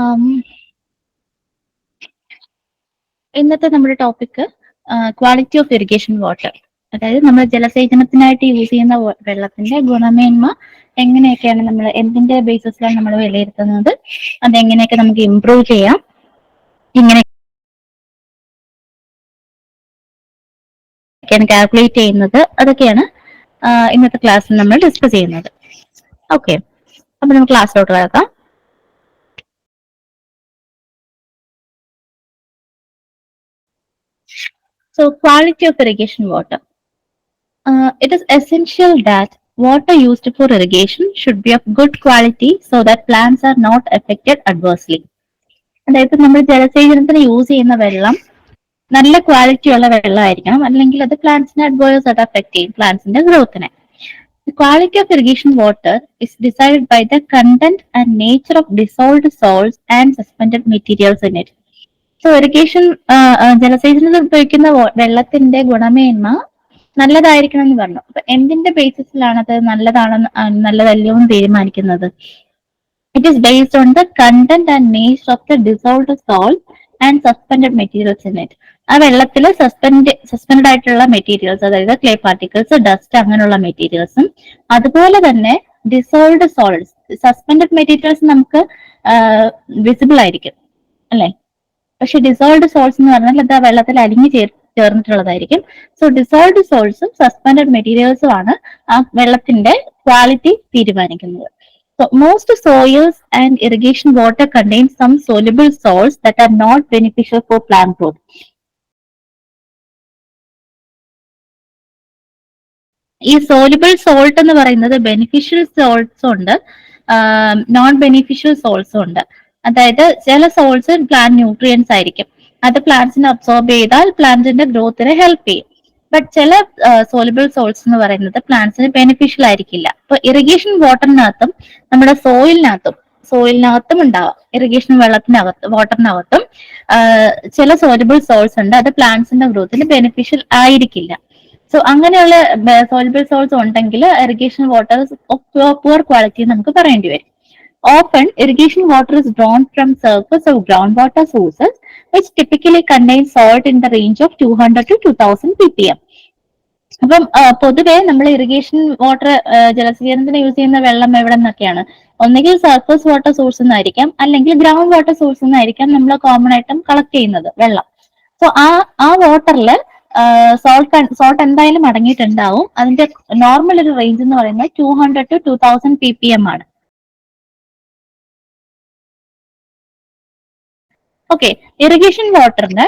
ആം, ഇന്നത്തെ നമ്മുടെ topic quality of irrigation water. അതായത് നമ്മൾ ജലസേചനത്തിനായിട്ട് യൂസ് ചെയ്യുന്ന വെള്ളത്തിന്റെ ഗുണമേന്മ എങ്ങനെയൊക്കെയാണ് നമ്മൾ എന്തിന്റെ ബേസിസിലാണ് നമ്മൾ വിലയിരുത്തുന്നത്, അതെങ്ങനെയൊക്കെ നമുക്ക് ഇംപ്രൂവ് ചെയ്യാം, ഇങ്ങനെയൊക്കെയാണ് കാൽക്കുലേറ്റ് ചെയ്യുന്നത്, അതൊക്കെയാണ് ഇന്നത്തെ ക്ലാസ്സിൽ നമ്മൾ ഡിസ്കസ് ചെയ്യുന്നത്. ഓക്കെ, അപ്പൊ നമുക്ക് ക്ലാസ്സിലോട്ട് കിടക്കാം. So, quality of irrigation water. It is essential that water used for irrigation should be of good quality so that plants are not affected adversely. അതായത് നമ്മൾ ജലസേചനത്തിന് യൂസ് ചെയ്യുന്ന വെള്ളം നല്ല ക്വാളിറ്റി ഉള്ള വെള്ളമായിരിക്കണം, അല്ലെങ്കിൽ അത് പ്ലാന്റ്സിനെ അഡ്വേഴ്സ് ആയിട്ട് അഫക്ട് ചെയ്യും, പ്ലാന്റ്സിന്റെ ഗ്രോത്തിനെ. The quality of irrigation water is decided by the content and nature of dissolved salts and suspended materials in it. So irrigation ജലസേചനത്തിൽ ഉപയോഗിക്കുന്ന വെള്ളത്തിന്റെ ഗുണമേന്മ നല്ലതായിരിക്കണം എന്ന് പറഞ്ഞു. അപ്പൊ എന്തിന്റെ ബേസിസിലാണ് അത് നല്ലതാണെന്ന് നല്ലതല്ലയോ എന്ന് തീരുമാനിക്കുന്നത്? It is based on the content and nature of the dissolved salt and suspended materials in it. ആ വെള്ളത്തിൽ സസ്പെൻഡ് ആയിട്ടുള്ള മെറ്റീരിയൽസ്, അതായത് ക്ലേ പാർട്ടിക്കിൾസ്, ഡസ്റ്റ്, അങ്ങനെയുള്ള മെറ്റീരിയൽസും, അതുപോലെ തന്നെ ഡിസോൾവ്ഡ് സോൾട്ട്സ്. സസ്പെൻഡഡ് മെറ്റീരിയൽസ് നമുക്ക് വിസിബിൾ ആയിരിക്കും, അല്ലെ? പക്ഷെ ഡിസോൾവ്ഡ് സോൾട്ട്സ് എന്ന് പറഞ്ഞാൽ അത് ആ വെള്ളത്തിൽ അലിഞ്ഞു ചേർന്നിട്ടുള്ളതായിരിക്കും. സോ ഡിസോൾവ്ഡ് സോൾട്ട്സും സസ്പെൻഡഡ് മെറ്റീരിയൽസും ആണ് ആ വെള്ളത്തിന്റെ ക്വാളിറ്റി തീരുമാനിക്കുന്നത്. So most soils and irrigation water contain some soluble salts that are not beneficial for plant growth. ഈ സോലുബിൾ സോൾട്ട് എന്ന് പറയുന്നത് ബെനിഫിഷ്യൽ സോൾട്ട്സും ഉണ്ട്, നോൺ ബെനിഫിഷ്യൽ സോൾട്ട്സും ഉണ്ട്. അതായത് ചില സോൾട്ട്സ് പ്ലാന്റ് ന്യൂട്രിയൻസ് ആയിരിക്കും, അത് പ്ലാന്റ്സിനെ അബ്സോർബ് ചെയ്താൽ പ്ലാന്റിന്റെ ഗ്രോത്തിനെ ഹെൽപ്പ് ചെയ്യും. ബട്ട് ചില സോലുബിൾ സോൾട്ട്സ് എന്ന് പറയുന്നത് പ്ലാന്റ്സിന് ബെനിഫിഷ്യൽ ആയിരിക്കില്ല. അപ്പൊ ഇറിഗേഷൻ വാട്ടറിനകത്തും നമ്മുടെ സോയിലിനകത്തും ഉണ്ടാവാം, ഇറിഗേഷൻ വാട്ടറിനകത്തും ചില സോലുബിൾ സോൾട്ട്സ് ഉണ്ട്, അത് പ്ലാന്റ്സിന്റെ ഗ്രോത്തിന് ബെനിഫിഷ്യൽ ആയിരിക്കില്ല. സോ അങ്ങനെയുള്ള സോൾബിൾ സോൾട്ട്സ് ഉണ്ടെങ്കിൽ irrigation water of poor quality നമുക്ക് പറയേണ്ടി വരും. Often, irrigation water is drawn from surface of groundwater sources, which typically contain salt in the range of 200 to 2000 ppm. അപ്പം പൊതുവെ നമ്മൾ ഇറിഗേഷൻ വാട്ടർ ജലസേചനത്തിന് യൂസ് ചെയ്യുന്ന വെള്ളം എവിടെ നിന്നൊക്കെയാണ്? ഒന്നുകിൽ സർഫസ് വാട്ടർ സോഴ്സ് നിന്നായിരിക്കാം, അല്ലെങ്കിൽ ഗ്രൗണ്ട് വാട്ടർ സോഴ്സ് നിന്നായിരിക്കാം നമ്മൾ കോമൺ ആയിട്ടും കളക്ട് ചെയ്യുന്നത് വെള്ളം. സോ ആ വാട്ടറിൽ സോൾട്ട് എന്തായാലും അടങ്ങിയിട്ടുണ്ടാവും. അതിന്റെ നോർമൽ ഒരു റേഞ്ച് എന്ന് പറയുന്നത് 200 to 2000 ppm ആണ്. ഓക്കെ, ഇറിഗേഷൻ വാട്ടറിന്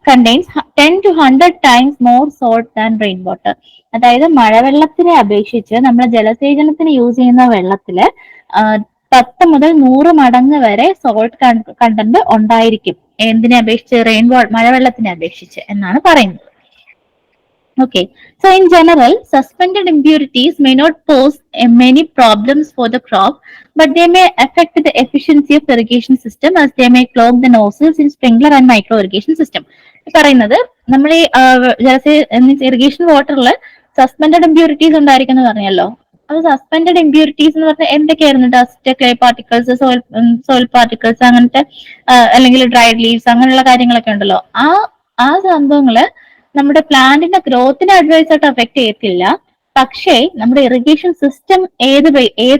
contains 10 to 100 times more salt than rain water. അതായത് മഴവെള്ളത്തിനെ അപേക്ഷിച്ച് നമ്മൾ ജലസേചനത്തിന് യൂസ് ചെയ്യുന്ന വെള്ളത്തില് 10 മുതൽ 100 മടങ്ങ് വരെ സോൾട്ട് കണ്ടന്റ് ഉണ്ടായിരിക്കും. എന്തിനെ അപേക്ഷിച്ച്? മഴവെള്ളത്തിനെ അപേക്ഷിച്ച് എന്നാണ് പറയുന്നത്. Okay, so in general, suspended impurities may not pose many problems for the crop, but they may affect the efficiency of the irrigation system as they may clog the nozzles in sprinkler and micro irrigation system. പറയുന്നത് നമ്മൾ ഈ irrigation വാട്ടറിൽ suspended impurities ഉണ്ടായിരിക്കുന്നു പറഞ്ഞല്ലോ. അത് suspended impurities എന്ന് പറഞ്ഞാൽ എന്തൊക്കെയായിരുന്നു? Dust, clay particles, soil particles, അങ്ങനത്തെ അല്ലെങ്കിൽ ഡ്രൈഡ് ലീവ്സ്, അങ്ങനെയുള്ള കാര്യങ്ങളൊക്കെ ഉണ്ടല്ലോ. ആ സംഭവങ്ങള് നമ്മുടെ പ്ലാന്റിന്റെ ഗ്രോത്തിനെ അഡ്വൈസ് ആയിട്ട് അഫക്ട് ചെയ്യത്തില്ല. പക്ഷേ നമ്മുടെ ഇറിഗേഷൻ സിസ്റ്റം ഏത്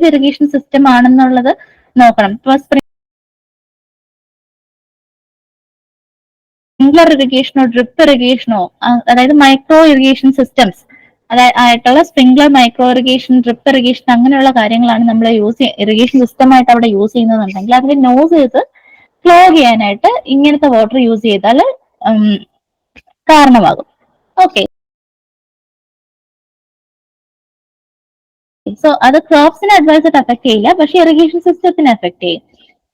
ഇറിഗേഷൻ സിസ്റ്റം ആണെന്നുള്ളത് നോക്കണം. ഇപ്പൊ സ്പ്രിംഗ്ലർ ഇറിഗേഷനോ ഡ്രിപ്പ് ഇറിഗേഷനോ, അതായത് മൈക്രോ ഇറിഗേഷൻ സിസ്റ്റംസ് ആയിട്ടുള്ള sprinkler, micro irrigation, drip irrigation, അങ്ങനെയുള്ള കാര്യങ്ങളാണ് നമ്മൾ ഇറിഗേഷൻ സിസ്റ്റമായിട്ട് അവിടെ യൂസ് ചെയ്യുന്നതെന്നുണ്ടെങ്കിൽ അതിന്റെ നോസേഴ്സ് ക്ലോഗ് ചെയ്യാനായിട്ട് ഇങ്ങനത്തെ വാട്ടർ യൂസ് ചെയ്താൽ കാരണമാകും. ഓക്കെ, സോ അത് ക്രോപ്സിനെ അഡ്വൈസ് അഫക്ട് ചെയ്യില്ല, പക്ഷെ ഇറിഗേഷൻ സിസ്റ്റത്തിനെ അഫക്ട് ചെയ്യും.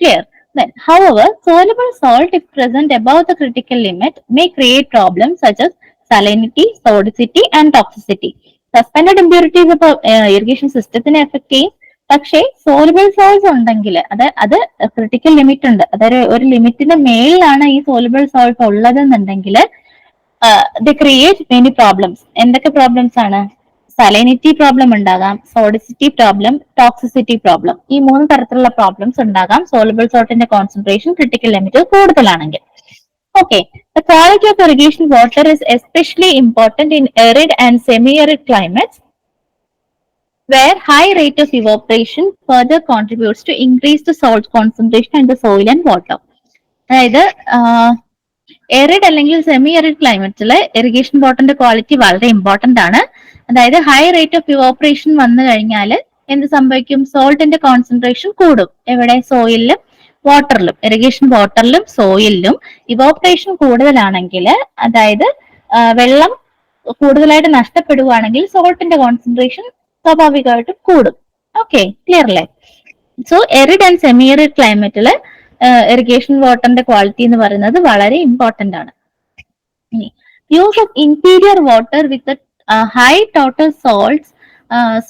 Clear? Then, however, soluble salt if present above the critical limit may create problems such as salinity, sodicity and toxicity. Suspended impurities ഇപ്പോൾ irrigation സിസ്റ്റത്തിനെ affect ചെയ്യും, പക്ഷേ soluble salts ഉണ്ടെങ്കിൽ അത് critical limit ഉണ്ട്, അതായത് ഒരു ലിമിറ്റിന്റെ മേളിലാണ് ഈ സോലുബിൾ സോൾട്ട് ഉള്ളതെന്നുണ്ടെങ്കിൽ they create many problems. എന്തൊക്കെ പ്രോബ്ലംസ് ആണ്? സലൈനിറ്റി പ്രോബ്ലം ഉണ്ടാകാം, സോഡിസിറ്റി പ്രോബ്ലം, ടോക്സിസിറ്റി പ്രോബ്ലം. ഈ 3 തരത്തിലുള്ള പ്രോബ്ലംസ് ഉണ്ടാകാം സോലബിൾ സോൾട്ടിന്റെ കോൺസെൻട്രേഷൻ ക്രിട്ടിക്കൽ ലിമിറ്റ് കൂടുതലാണെങ്കിൽ. Okay, the quality of irrigation water is especially important in arid and semi-arid climates where high rate of evaporation further contributes to increase the salt concentration in the soil and water. അതായത് arid അല്ലെങ്കിൽ semi arid ക്ലൈമറ്റില് irrigation വാട്ടറിന്റെ quality വളരെ important ആണ്. അതായത് high rate of evaporation വന്നു കഴിഞ്ഞാൽ എന്ത് സംഭവിക്കും? സോൾട്ടിന്റെ കോൺസെൻട്രേഷൻ കൂടും. എവിടെ? സോയിലിലും വാട്ടറിലും, ഇറിഗേഷൻ വാട്ടറിലും സോയിലിലും ഇവോപ്പറേഷൻ കൂടുതലാണെങ്കിൽ, അതായത് വെള്ളം കൂടുതലായിട്ട് നഷ്ടപ്പെടുകയാണെങ്കിൽ സോൾട്ടിന്റെ കോൺസെൻട്രേഷൻ സ്വാഭാവികമായിട്ടും കൂടും. ഓക്കെ, ക്ലിയർ അല്ലേ? So arid and semi arid ക്ലൈമറ്റില് ഇറിഗേഷൻ വാട്ടറിന്റെ ക്വാളിറ്റി എന്ന് പറയുന്നത് വളരെ ഇമ്പോർട്ടന്റ് ആണ്. Use of inferior water with high total salts,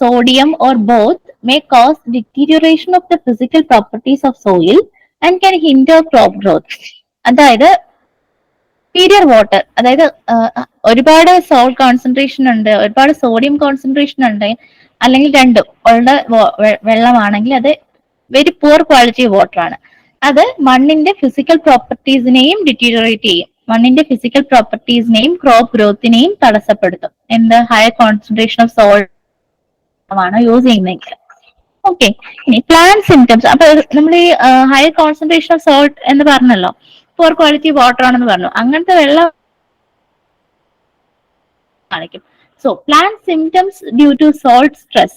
sodium or both may cause deterioration of the physical properties of soil and can hinder crop growth. അതായത് inferior water, അതായത് ഒരുപാട് salt concentration ഉണ്ട്, ഒരുപാട് sodium concentration ഉണ്ട്, അല്ലെങ്കിൽ രണ്ടും ഉള്ള വെള്ളമാണെങ്കിൽ അത് വെരി പുവർ ക്വാളിറ്റി വാട്ടർ ആണ്. അത് മണ്ണിന്റെ ഫിസിക്കൽ പ്രോപ്പർട്ടീസിനെയും ഡിറ്റീരിയറേറ്റ് ചെയ്യും. മണ്ണിന്റെ ഫിസിക്കൽ പ്രോപ്പർട്ടീസിനെയും ക്രോപ്പ് ഗ്രോത്തിനെയും തടസ്സപ്പെടുത്തും. എന്ത്? ഹയർ കോൺസെൻട്രേഷൻ ഓഫ് സോൾട്ട് ആണ് യൂസ് ചെയ്യുന്നതെങ്കിൽ. ഓക്കെ, ഇനി പ്ലാന്റ് സിംറ്റംസ്. അപ്പൊ നമ്മൾ ഈ ഹയർ കോൺസെൻട്രേഷൻ ഓഫ് സോൾട്ട് എന്ന് പറഞ്ഞല്ലോ, പുവർ ക്വാളിറ്റി വാട്ടർ ആണെന്ന് പറഞ്ഞു. അങ്ങനത്തെ വെള്ളം കാണിക്കും. So plant symptoms due to salt stress.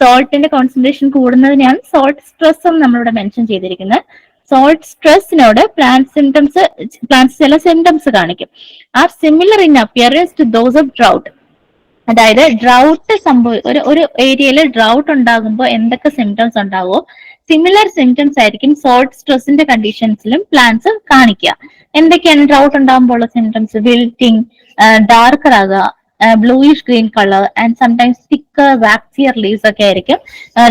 സോൾട്ടിന്റെ കോൺസെൻട്രേഷൻ കൂടുന്നതിനെയാണ് സോൾട്ട് സ്ട്രെസ് എന്ന് നമ്മളിവിടെ മെൻഷൻ ചെയ്തിരിക്കുന്നത്. സോൾട്ട് സ്ട്രെസ്സിനോട് പ്ലാന്റ്സ് ചില സിംറ്റംസ് കാണിക്കും. Are similar in appearance to those of drought. അതായത് ഡ്രൗട്ട് ഒരു ഏരിയയിൽ ഡ്രൗട്ട് ഉണ്ടാകുമ്പോൾ എന്തൊക്കെ സിംറ്റംസ് ഉണ്ടാകുമോ സിമിലർ സിംറ്റംസ് ആയിരിക്കും സോൾട്ട് സ്ട്രെസ്സിന്റെ കണ്ടീഷൻസിലും പ്ലാന്റ്സ് കാണിക്കുക. എന്തൊക്കെയാണ് ഡ്രൗട്ട് ഉണ്ടാകുമ്പോൾ ഉള്ള സിംറ്റംസ്? വിൽറ്റിംഗ്, ഡാർക്കർ ആകുക, bluish green colour and sometimes thicker waxier leaves ഒക്കെ ആയിരിക്കും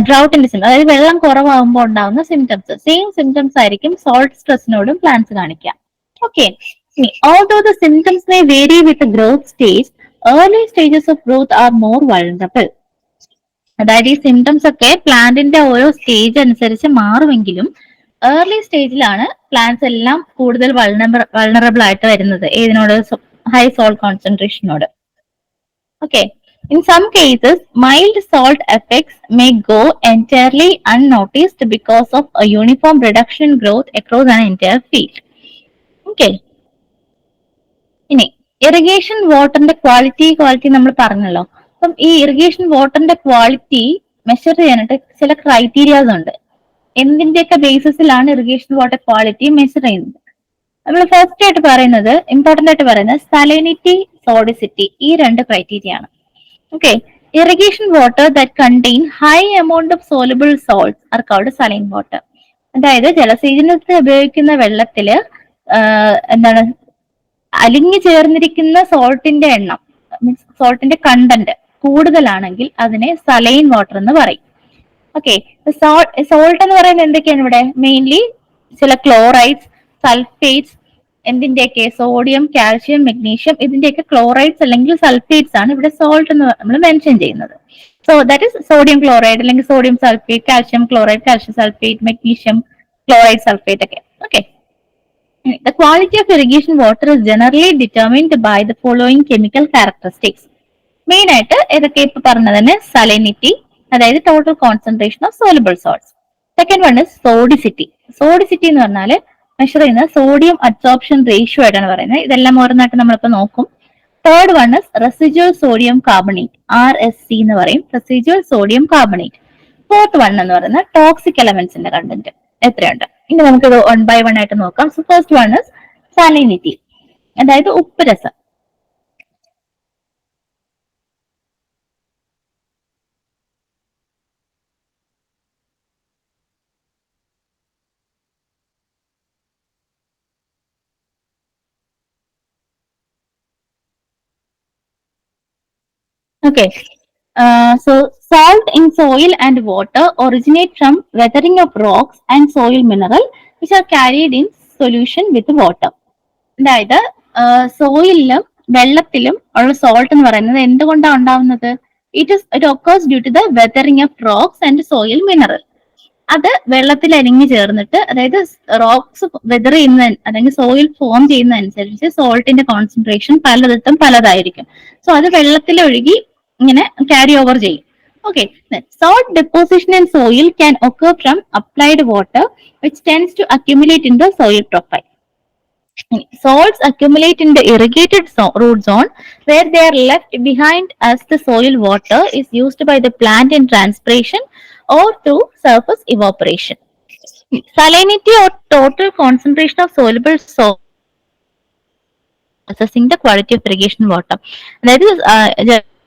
ഡ്രൗട്ടിന്റെ സിംറ്റം. അതായത് വെള്ളം കുറവാകുമ്പോൾ ഉണ്ടാകുന്ന സിംറ്റംസ്. സെയിം സിംറ്റംസ് ആയിരിക്കും സോൾട്ട് സ്ട്രെസ്സിനോടും പ്ലാന്റ്സ് കാണിക്കുക. Okay, although the symptoms may vary with the growth stage, early stages of growth are more vulnerable. അതായത് ഈ സിംറ്റംസ് ഒക്കെ പ്ലാന്റിന്റെ ഓരോ സ്റ്റേജ് അനുസരിച്ച് മാറുമെങ്കിലും ഏർലി സ്റ്റേജിലാണ് പ്ലാന്റ്സ് എല്ലാം കൂടുതൽ വൾണറബിൾ ആയിട്ട് വരുന്നത്. ഏതിനോട്? ഹൈ സോൾട്ട് കോൺസെൻട്രേഷനോട്. Okay, in some cases mild salt effects may go entirely unnoticed because of a uniform reduction in growth across an entire field. Okay, ഇനി ഇറിഗേഷൻ വാട്ടറിന്റെ ക്വാളിറ്റി നമ്മൾ പറഞ്ഞല്ലോ. അപ്പം ഈ ഇറിഗേഷൻ വാട്ടറിന്റെ ക്വാളിറ്റി മെഷർ ചെയ്യാനായിട്ട് ചില ക്രൈറ്റീരിയാസ് ഉണ്ട്. എന്തിന്റെയൊക്കെ ബേസിസിലാണ് ഇറിഗേഷൻ വാട്ടർ ക്വാളിറ്റി മെഷർ ചെയ്യുന്നത്? നമ്മൾ ഫസ്റ്റ് ആയിട്ട് പറയുന്നത്, ഇമ്പോർട്ടന്റ് ആയിട്ട് പറയുന്നത് സലൈനിറ്റി, സോഡിസിറ്റി, ഈ 2 ക്രൈറ്റീരിയ ആണ്. Okay, irrigation water that contain high amount of soluble salts are called saline water. അതായത് ജലസേചനത്തിന് ഉപയോഗിക്കുന്ന വെള്ളത്തില് എന്താണ് അലിഞ്ഞു ചേർന്നിരിക്കുന്ന സോൾട്ടിന്റെ എണ്ണം, മീൻസ് സോൾട്ടിന്റെ കണ്ടന്റ് കൂടുതലാണെങ്കിൽ അതിനെ സലൈൻ വാട്ടർ എന്ന് പറയും. ഓക്കെ, സോൾട്ട് എന്ന് പറയുന്നത് എന്തൊക്കെയാണ് ഇവിടെ? മെയിൻലി ചില ക്ലോറൈഡ്സ്, സൾഫേറ്റ്സ്, എന്തിന്റെയൊക്കെ? സോഡിയം, കാൽഷ്യം, മെഗ്നീഷ്യം, ഇതിന്റെയൊക്കെ ക്ലോറൈഡ്സ് അല്ലെങ്കിൽ സൾഫേറ്റ്സ് ആണ് ഇവിടെ സോൾട്ട് എന്ന് നമ്മൾ മെൻഷൻ ചെയ്യുന്നത്. So that is sodium chloride അല്ലെങ്കിൽ sodium sulphate, calcium chloride, calcium sulphate, magnesium chloride, sulphate ഒക്കെ. Okay, the quality of irrigation water is generally determined by the following chemical characteristics. Main ആയിട്ട് ഏതൊക്കെ ഇപ്പൊ പറഞ്ഞതന്നെ? Salinity, അതായത് total concentration of soluble salts. Second one is sodicity. Sodicity എന്ന് പറഞ്ഞാൽ measure ചെയ്യുന്നത് sodium absorption ratio ആയിട്ടാണ് പറയുന്നത്. ഇതെല്ലാം ഓരോന്നായിട്ട് നമ്മളിപ്പോ നോക്കും. Third one is residual sodium carbonate, RSC എന്ന് പറയും, residual sodium carbonate. Fourth one എന്ന് പറയുന്നത് ടോക്സിക് എലമെന്റ്സിന്റെ കണ്ടന്റ് എത്രയുണ്ട്. ഇനി നമുക്കിത് 1 by 1 ആയിട്ട് നോക്കാം. So first one is salinity, അതായത് ഉപ്പ് രസം. Okay, so salt in soil and water originate from weathering of rocks and soil mineral which are carried in solution with water. അതായത് സോയിലിലും വെള്ളത്തിലും ഉള്ള സോൾട്ട് എന്ന് പറയുന്നത് എന്തുകൊണ്ടാണ് ഉണ്ടാവുന്നത്? It occurs due to the weathering of rocks and soil mineral. അത് വെള്ളത്തിൽ അലിഞ്ഞു ചേർന്നിട്ട്, അതായത് റോക്സ് വെതർ ചെയ്യുന്ന അല്ലെങ്കിൽ സോയിൽ ഫോം ചെയ്യുന്നതനുസരിച്ച് സോൾട്ടിന്റെ കോൺസെൻട്രേഷൻ പലയിടത്തും പലതായിരിക്കും. സോ അത് വെള്ളത്തിൽ ഒഴുകി ഇങ്ങനെ ക്യാരി ഓവർ ചെയ്യും. Okay, salt deposition in soil can occur from applied water which tends to accumulate in the soil profile. Salts accumulate in the irrigated root zone where they are left behind as the soil water is used by the plant in transpiration or through surface evaporation. Salinity or total concentration of soluble salt assessing the quality of irrigation water. അതായത്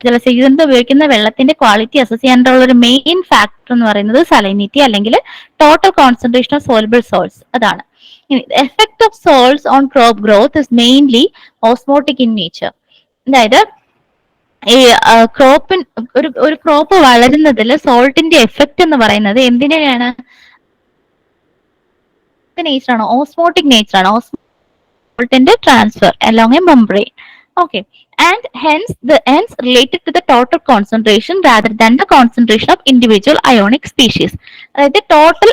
ജലസേചനത്തിൽ ഉപയോഗിക്കുന്ന വെള്ളത്തിന്റെ quality assess ചെയ്യാനുള്ള ഒരു main factor എന്ന് പറയുന്നത് salinity അല്ലെങ്കിൽ total concentration of soluble salts. അതാണ്. Effect of salts on crop growth is mainly osmotic in nature. അതായത് ഈ ഒരു ക്രോപ്പ് വളരുന്നതിൽ സോൾട്ടിന്റെ എഫക്ട് എന്ന് പറയുന്നത് എന്തിനെയാണ്? നേച്ചറാണ്, ഓസ്മോട്ടിക് നേച്ചറാണ്. ഓസ്മോട്ടിന്റെ transfer along a membrane. Okay, and hence related to the total concentration rather than the concentration of individual ionic species. അതായത് ടോട്ടൽ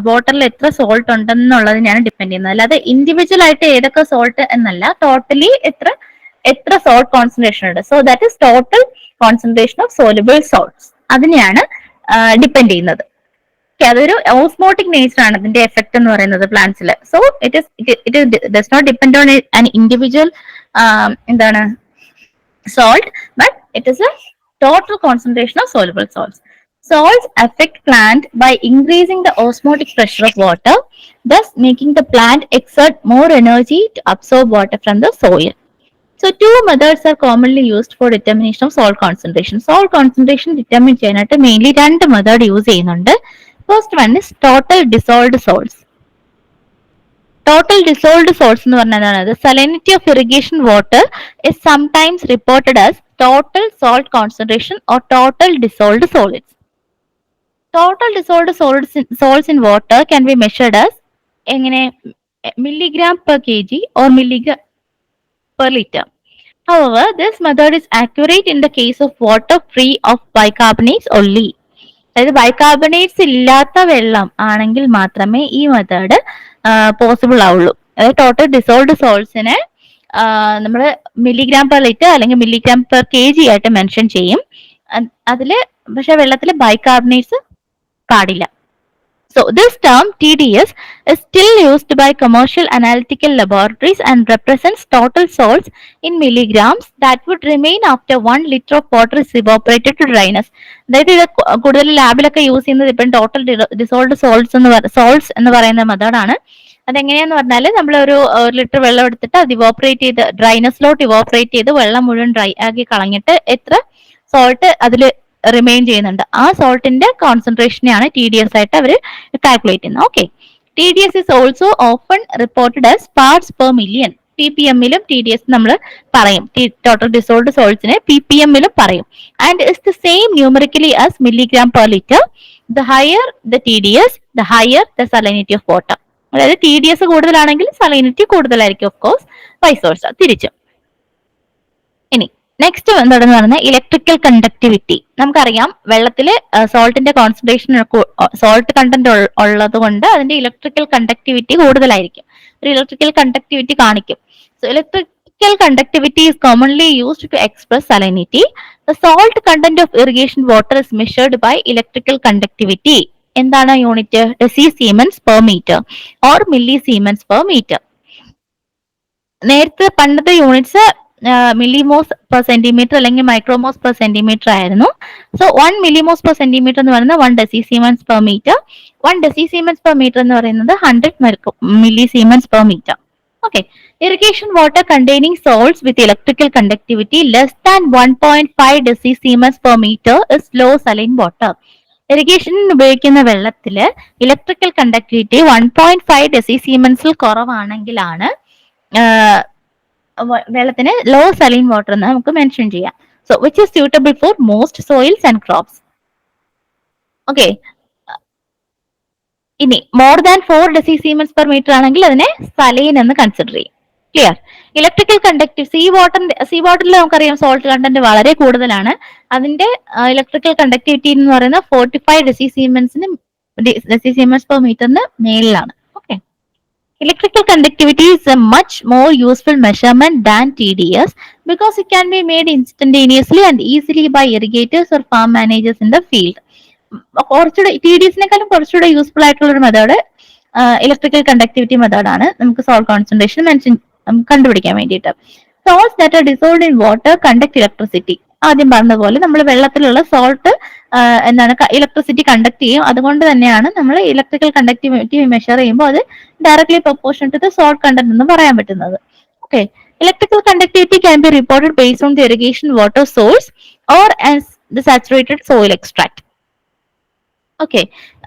വാട്ടറിൽ എത്ര സോൾട്ട് ഉണ്ടെന്നുള്ളതിനാണ് ഡിപ്പെൻഡ് ചെയ്യുന്നത്, അല്ലാതെ ഇൻഡിവിജ്വൽ ആയിട്ട് ഏതൊക്കെ സോൾട്ട് എന്നല്ല, ടോട്ടലി എത്ര സോൾട്ട് കോൺസെൻട്രേഷൻ ഉണ്ട്. So that is total concentration of soluble salts. അതിനെയാണ് ഡിപ്പെൻഡ് ചെയ്യുന്നത്. അതൊരു ഓസ്മോട്ടിക് നേച്ചർ ആണ് അതിന്റെ എഫക്ട് എന്ന് പറയുന്നത് പ്ലാന്റ്സിൽ. So it does not depend on an individual എന്താണ് salt, but it is a total concentration of soluble salts. Salts affect plant by increasing the osmotic pressure of water, thus making the plant exert more energy to absorb water from the soil. So two methods are commonly used for determination of salt concentration. Salt concentration determine ചെയ്യാനായിട്ട് mainly രണ്ട് method use ചെയ്യുന്നുണ്ട്. First one is total dissolved salts. Total dissolved salts എന്ന് പറഞ്ഞാൽ salinity of irrigation water is sometimes reported as total salt concentration or total dissolved solids. Total dissolved salts in water can be measured as എങ്ങനെ milligram per kg or milligram per liter. However, this method is accurate in the case of water free of bicarbonates only. അതായത് bicarbonates ഇല്ലാത്ത വെള്ളം ആണെങ്കിൽ മാത്രമേ ഈ method possible ആവുള്ളൂ. അതായത് total dissolved സോൾട്ട്സിനെ നമ്മൾ മില്ലിഗ്രാം പെർ ലിറ്റർ അല്ലെങ്കിൽ മില്ലിഗ്രാം പെർ കെ ജി ആയിട്ട് മെൻഷൻ ചെയ്യും. അതില് പക്ഷെ വെള്ളത്തിൽ ബൈകാർബണേറ്റ്സ് പാടില്ല. So this term TDS is still used by commercial analytical laboratories and represents total salts in milligrams that would remain after 1 liter of water is evaporated to dryness. അതായത് ഇത് കൂടുതൽ ലാബിലൊക്കെ use ചെയ്യുന്നത് ഇപ്പം ടോട്ടൽ ഡിസോൾവ്ഡ് സോൾട്ട്സ് എന്ന് പറയുന്ന മെത്തേഡാണ്. അതെങ്ങനെയാന്ന് പറഞ്ഞാൽ നമ്മൾ ഒരു ലിറ്റർ വെള്ളം എടുത്തിട്ട് അത് ഇവോപ്പറേറ്റ് ചെയ്ത് ഡ്രൈനെസ്സിലോട്ട് ഇവോപ്പറേറ്റ് ചെയ്ത് വെള്ളം മുഴുവൻ ഡ്രൈ ആക്കി കളഞ്ഞിട്ട് എത്ര സോൾട്ട് അതിൽ റിമെയിൻ ചെയ്യുന്നുണ്ട് ആ സോൾട്ടിന്റെ കോൺസെൻട്രേഷനെയാണ് ടി ഡി എസ് ആയിട്ട് അവർ കാൽക്കുലേറ്റ് ചെയ്യുന്നത്. Okay, T D S is also often reported as parts per million. P P എമ്മിലും ടി ഡി എസ് നമ്മൾ പറയും, ടോട്ടൽ ഡിസോൾവ്ഡ് സോൾട്ട്സിനെ പി പി എമ്മിലും പറയും. And is the same numerically as milligram per litre. The higher the T D S the higher the salinity of water. അതായത് T D S കൂടുതലാണെങ്കിൽ salinity കൂടുതലായിരിക്കും, of course vice versa തിരിച്ചു. ഇനി next എന്താണെന്ന് പറഞ്ഞാൽ electrical conductivity. നമുക്കറിയാം വെള്ളത്തില് സോൾട്ടിന്റെ concentration salt content ഉള്ളത് കൊണ്ട് അതിന്റെ ഇലക്ട്രിക്കൽ കണ്ടക്ടിവിറ്റി കൂടുതലായിരിക്കും, ഒരു ഇലക്ട്രിക്കൽ കണ്ടക്ടിവിറ്റി കാണിക്കും. So electrical conductivity is commonly used to express salinity. The salt content of irrigation water is measured by electrical conductivity. എന്താണ് unit? Decisiemens per metre or milli siemens per metre. നേരത്തെ പണ്ടത്തെ units millimhos per centimetre അല്ലെങ്കിൽ micromhos per centimetre ആയിരുന്നു. So 1 millimhos per centimetre എന്ന് പറയുന്നത് 1 decisiemens per metre. 1 decisiemens per metre എന്ന് പറയുന്നത് 100 milli siemens per metre. Okay, irrigation water containing salts with electrical conductivity less than 1.5 decisiemens per metre is low saline water. ഇറിഗേഷനിൽ ഉപയോഗിക്കുന്ന വെള്ളത്തില് electrical conductivity 1.5 ഡെസിസിമെൻസിൽ കുറവാണെങ്കിലാണ് വെള്ളത്തിന് law saline water എന്ന് നമുക്ക് mention ചെയ്യാം. So which is suitable for most soils and crops. Okay, ഇനി more than 4 ഡെസിസിമെൻസ് per metre ആണെങ്കിൽ അതിനെ സലൈൻ എന്ന് കൺസിഡർ ചെയ്യും. ക്ലിയർ. ഇലക്ട്രിക്കൽ കണ്ടക്ടിവിറ്റി സീ വാട്ടറിൽ നമുക്കറിയാം സോൾട്ട് കണ്ടന്റ് വളരെ കൂടുതലാണ്. അതിന്റെ ഇലക്ട്രിക്കൽ കണ്ടക്ടിവിറ്റി എന്ന് പറയുന്നത് 45 ഡെസിസീമെൻസ് പെർ മീറ്ററിന് മേളിലാണ്. Okay. Electrical conductivity is a much more useful measurement than TDS because it can be made instantaneously and easily by irrigators or farm managers in the field. കുറച്ചുകൂടെ TDSനെക്കാളും കുറച്ചുകൂടെ useful ആയിട്ടുള്ള ഒരു method electrical conductivity മെത്തേഡാണ് നമുക്ക് salt concentration കണ്ടുപിടിക്കാൻ വേണ്ടിയിട്ട്. Salts that are dissolved in water conduct electricity. ആദ്യം പറഞ്ഞ പോലെ നമ്മൾ വെള്ളത്തിലുള്ള സോൾട്ട് എന്താണ് ഇലക്ട്രിസിറ്റി കണ്ടക്ട് ചെയ്യും. അതുകൊണ്ട് തന്നെയാണ് നമ്മൾ ഇലക്ട്രിക്കൽ കണ്ടക്ടിവിറ്റി മെഷർ ചെയ്യുമ്പോൾ അത് directly proportion to the salt content എന്ന് പറയാൻ പറ്റുന്നത്. Okay. Electrical conductivity can be reported based on the irrigation water source or as the saturated soil extract. Okay.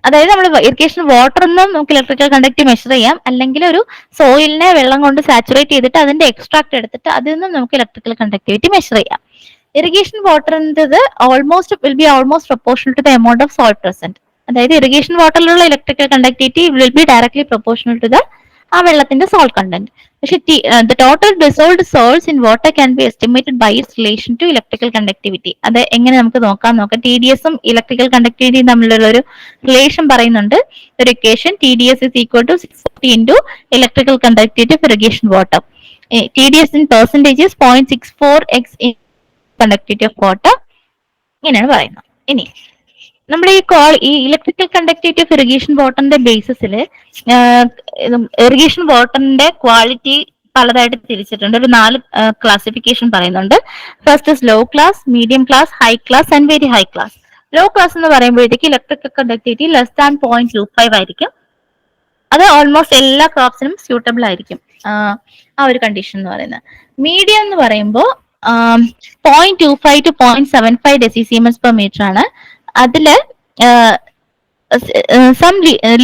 അതായത് നമ്മൾ ഇറിഗേഷൻ വാട്ടറിന്നും നമുക്ക് ഇലക്ട്രിക്കൽ കണ്ടക്ടിവിറ്റി മെഷർ ചെയ്യാം, അല്ലെങ്കിൽ ഒരു സോയിലിനെ വെള്ളം കൊണ്ട് സാച്ചുറേറ്റ് ചെയ്തിട്ട് അതിന്റെ എക്സ്ട്രാക്ട് എടുത്തിട്ട് അതിൽ നിന്നും നമുക്ക് ഇലക്ട്രിക്കൽ കണ്ടക്ടിവിറ്റി മെഷർ ചെയ്യാം. ഇറിഗേഷൻ വാട്ടറിൻ്റെത് will be almost proportional to the amount of salt present. അതായത് ഇറിഗേഷൻ വാട്ടറിലുള്ള electrical conductivity will be directly proportional to the ആ വെള്ളത്തിന്റെ സോൾട്ട് കണ്ടന്റ്. പക്ഷെ the total dissolved salts in water can be estimated by its relation to electrical conductivity. അത് എങ്ങനെ നമുക്ക് നോക്കാം. TDSും electrical കണ്ടക്ടിവിറ്റിയും തമ്മിലുള്ള ഒരു റിലേഷൻ പറയുന്നുണ്ട്. ഒരു equation TDS is equal to 640 into electrical conductivity of irrigation water. TDS in percentage is 0.64x in conductivity of water. ഇങ്ങനെയാണ് പറയുന്നത്. ഇനി നമ്മുടെ ഈ ഇലക്ട്രിക്കൽ കണ്ടക്ടിവിറ്റി ഓഫ് ഇറിഗേഷൻ വാട്ടറിന്റെ ബേസിസിൽ ഇറിഗേഷൻ വാട്ടറിന്റെ ക്വാളിറ്റി പലതായിട്ട് തിരിച്ചിട്ടുണ്ട്. ഒരു 4 ക്ലാസിഫിക്കേഷൻ പറയുന്നുണ്ട്. First is low class, medium class, high class and very high class. Low class എന്ന് പറയുമ്പോഴത്തേക്ക് ഇലക്ട്രിക്കൽ കണ്ടക്ടിവിറ്റി ലെസ് ദാൻ 0.25 ആയിരിക്കും. അത് ഓൾമോസ്റ്റ് എല്ലാ ക്രോപ്സിനും സ്യൂട്ടബിൾ ആയിരിക്കും ആ ഒരു കണ്ടീഷൻ എന്ന് പറയുന്നത്. മീഡിയം എന്ന് പറയുമ്പോൾ 0.25 to 0.75 ഡെസിസീമെൻസ് പെർ മീറ്റർ ആണ്. അതില് സം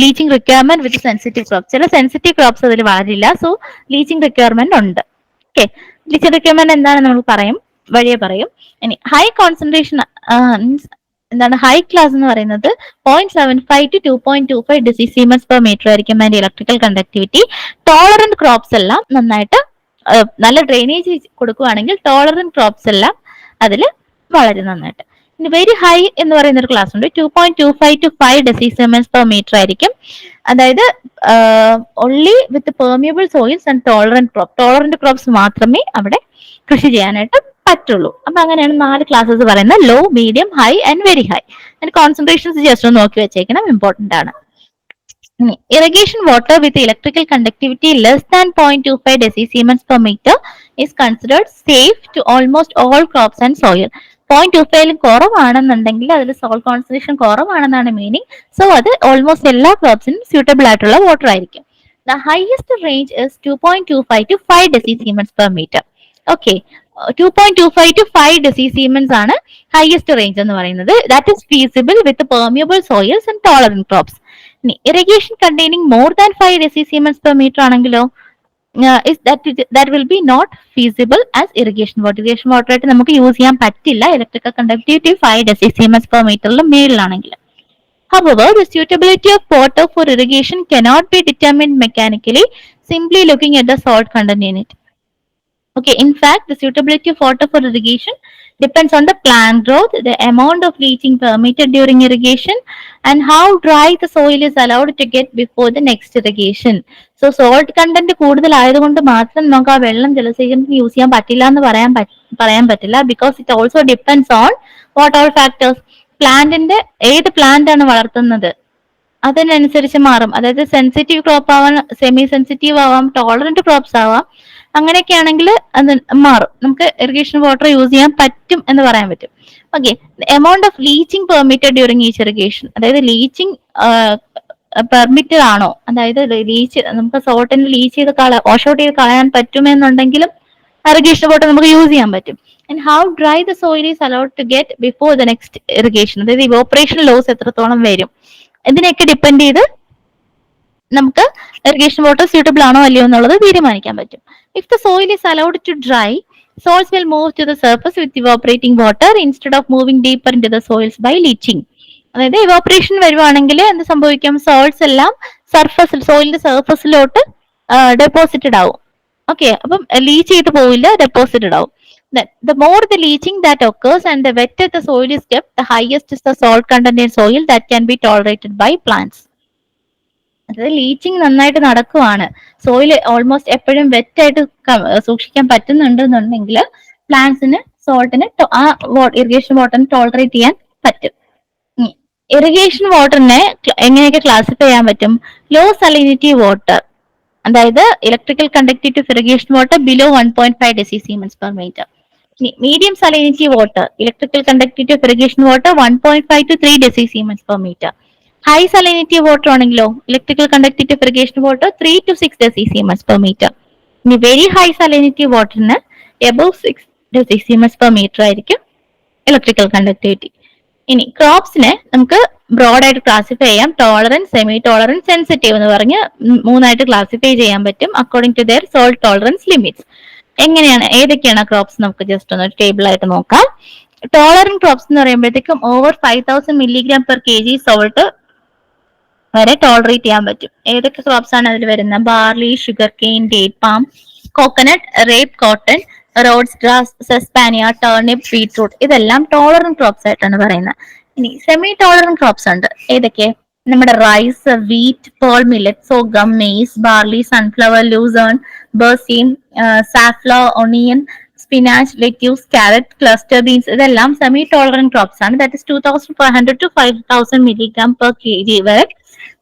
ലീച്ചിങ് റിക്വയർമെന്റ് വിത്ത് സെൻസിറ്റീവ് ക്രോപ്സ്. ചില സെൻസിറ്റീവ് ക്രോപ്സ് അതിൽ വളരില്ല, സോ ലീച്ചിങ് റിക്വയർമെന്റ് ഉണ്ട്. ഓക്കെ. ലീച്ചിങ് റിക്വയർമെന്റ് എന്താണെന്ന് നമ്മൾ വഴിയെ പറയും. ഇനി ഹൈ കോൺസെൻട്രേഷൻ എന്താണ് ഹൈ ക്ലാസ് എന്ന് പറയുന്നത് 0.75 to 2.25 ഡെസിസീമെൻസ് പെർ മീറ്റർ ആയിരിക്കും അതിന്റെ ഇലക്ട്രിക്കൽ കണ്ടക്ടിവിറ്റി. ടോളറന്റ് ക്രോപ്സ് എല്ലാം നന്നായിട്ട് നല്ല ഡ്രെയിനേജ് കൊടുക്കുകയാണെങ്കിൽ ടോളറന്റ് ക്രോപ്സ് എല്ലാം അതിൽ വളരെ നന്നായിട്ട്. വെരി ഹൈ എന്ന് പറയുന്ന ഒരു ക്ലാസ് ഉണ്ട്. 2.25 to 5 ഡെസിസീമെൻസ് പെർ മീറ്റർ ആയിരിക്കും. അതായത് only with permeable soils and tolerant crops മാത്രമേ അവിടെ കൃഷി ചെയ്യാനായിട്ട് പറ്റുള്ളൂ. അപ്പൊ അങ്ങനെയാണ് 4 ക്ലാസ്സസ് പറയുന്നത്: low, medium, high and very high. അതിന്റെ കോൺസെൻട്രേഷൻസ് ജസ്റ്റ് ഒന്ന് നോക്കി വെച്ചേക്കണം, ഇമ്പോർട്ടന്റ് ആണ്. Irrigation water with electrical conductivity less than 0.25 decisiemens per meter is considered safe to almost all crops and soil. 0.25 കുറവാണെന്നുണ്ടെങ്കിൽ അതിൽ സോൾട്ട് കോൺസെൻട്രേഷൻ കുറവാണെന്നാണ് മീനിങ്. സോ അത് almost എല്ലാ ക്രോപ്സിനും suitable ആയിട്ടുള്ള water ആയിരിക്കും. The highest range is 2.25 to 5 decisiemens per meter. Okay. 2.25 to 5 decisiemens ആണ് highest range എന്ന് പറയുന്നത്. That is feasible with permeable soils and tolerant crops. Irrigation containing more than 5 decisiemens per meter ആണെങ്കിലോ that will be not feasible as irrigation water. Irrigation water ആയിട്ട് നമുക്ക് use ചെയ്യാൻ പറ്റില്ല electrical conductivity 5 decisiemens per meter മേളിലാണെങ്കിൽ. However, the suitability of water for irrigation cannot be determined mechanically simply looking at the salt content in it. Okay, in fact, the suitability of water for irrigation depends on the plant growth, the amount of leaching permitted during irrigation, and how dry the soil is allowed to get before the next irrigation. So, salt content കൂടുതൽ ആയതുകൊണ്ട് മാത്രം നമുക്ക് ആ വെള്ളം ജലസേചനത്തിന് use ചെയ്യാൻ പറ്റില്ല എന്ന് പറയാൻ പറ്റില്ല. Because it also depends on what all factors. പ്ലാന്റിന്റെ ഏത് പ്ലാന്റ് ആണ് വളർത്തുന്നത് അതിനനുസരിച്ച് മാറും. അതായത് സെൻസിറ്റീവ് ക്രോപ്പ് ആവാം, സെമി സെൻസിറ്റീവ് ആവാം, ടോളറന്റ് ക്രോപ്സ് ആവാം. അങ്ങനെയൊക്കെ ആണെങ്കിൽ അത് മാറും. നമുക്ക് ഇറിഗേഷൻ വാട്ടർ യൂസ് ചെയ്യാൻ പറ്റും എന്ന് പറയാൻ പറ്റും. Okay. Amount of leaching permitted during each irrigation. അതായത് ലീച്ചിങ് പെർമിറ്റഡ് ആണോ, അതായത് നമുക്ക് സോൾട്ടിന് ലീച്ച് ചെയ്ത് വാഷ് ഔട്ട് ചെയ്ത് കളയാൻ പറ്റുമെന്നുണ്ടെങ്കിലും ഇറിഗേഷൻ വാട്ടർ നമുക്ക് യൂസ് ചെയ്യാൻ പറ്റും. And how dry the soil is allowed to get before the next irrigation. അതായത് ഇവോപ്പറേഷൻ ലോസ് എത്രത്തോളം വരും ഇതിനെയൊക്കെ ഡിപ്പെൻഡ് ചെയ്ത് നമുക്ക് ഇറിഗേഷൻ വാട്ടർ സ്യൂട്ടബിൾ ആണോ അല്ലയോ എന്നുള്ളത് തീരുമാനിക്കാൻ പറ്റും. If the soil is allowed to dry, salts will move to the surface with evaporating water instead of moving deeper into the soils by leaching. അതായത് ഇവാപറേഷൻ വരുവാണെങ്കിൽ എന്ത് സംഭവിക്കും? സോൾട്സ് എല്ലാം സോയിലിന്റെ സർഫസിലോട്ട് ഡെപ്പോസിറ്റഡ് ആവും. ഓക്കെ, അപ്പം ലീച്ച് ചെയ്ത് പോവില്ല, ഡെപ്പോസിറ്റഡ് ആവും. Then, the more the leaching that occurs and the wetter the soil is kept, the highest is the salt content in soil that can be tolerated by plants. അതായത് leaching നന്നായിട്ട് നടക്കുവാണ്, soil almost എപ്പോഴും വെറ്റായിട്ട് സൂക്ഷിക്കാൻ പറ്റുന്നുണ്ടെന്നുണ്ടെങ്കിൽ പ്ലാന്റ്സിന് സോൾട്ടിന് ആ irrigation വാട്ടറിന് tolerate ചെയ്യാൻ പറ്റും. Irrigation വാട്ടറിനെ എങ്ങനെയൊക്കെ classify ചെയ്യാൻ പറ്റും? ലോ സലിനിറ്റി വാട്ടർ, അതായത് electrical conductivity of irrigation water below 1.5 decisiemens per metre. Medium salinity water, electrical conductivity of irrigation water 1.5 to 3 decisiemens per metre. High salinity water ആണെങ്കിലോ electrical conductivity of irrigation water 3 to 6 decisiemens per metre. ഇനി very high salinity വാട്ടറിന് above 6 decisiemens per metre ആയിരിക്കും electrical conductivity. ഇനി ക്രോപ്സിനെ നമുക്ക് ബ്രോഡായിട്ട് classify ചെയ്യാം. Tolerance, semi tolerance, sensitive എന്ന് പറഞ്ഞ് മൂന്നായിട്ട് ക്ലാസിഫൈ ചെയ്യാൻ പറ്റും according to their salt tolerance limits. എങ്ങനെയാണ്, ഏതൊക്കെയാണ് ക്രോപ്സ് നമുക്ക് ജസ്റ്റ് ഒന്ന് ടേബിൾ ആയിട്ട് നോക്കാം. ടോളറൻറ്റ് ക്രോപ്സ് എന്ന് പറയുമ്പോഴത്തേക്കും over 5000 milligram per K G salt വരെ ടോളറേറ്റ് ചെയ്യാൻ പറ്റും. ഏതൊക്കെ ക്രോപ്സ് ആണ് അതിൽ വരുന്നത്? Barley, sugar cane, date palm, coconut, rape cotton, Rhodes grass, sesbania, turnip, beetroot, ഇതെല്ലാം ടോളറൻറ്റ് ക്രോപ്സ് ആയിട്ടാണ് പറയുന്നത്. ഇനി സെമി ടോളറൻറ്റ് ക്രോപ്സ് ഉണ്ട്. ഏതൊക്കെ? നമ്മുടെ rice, wheat, pearl millet, sorghum, maize, barley, sunflower, lucerne, berseem, safflower, onion, spinach, lettuce, carrot, cluster beans, ഇതെല്ലാം semi tolerant crops ആണ്. That is 2500 to 5000 milligram per K G വരെ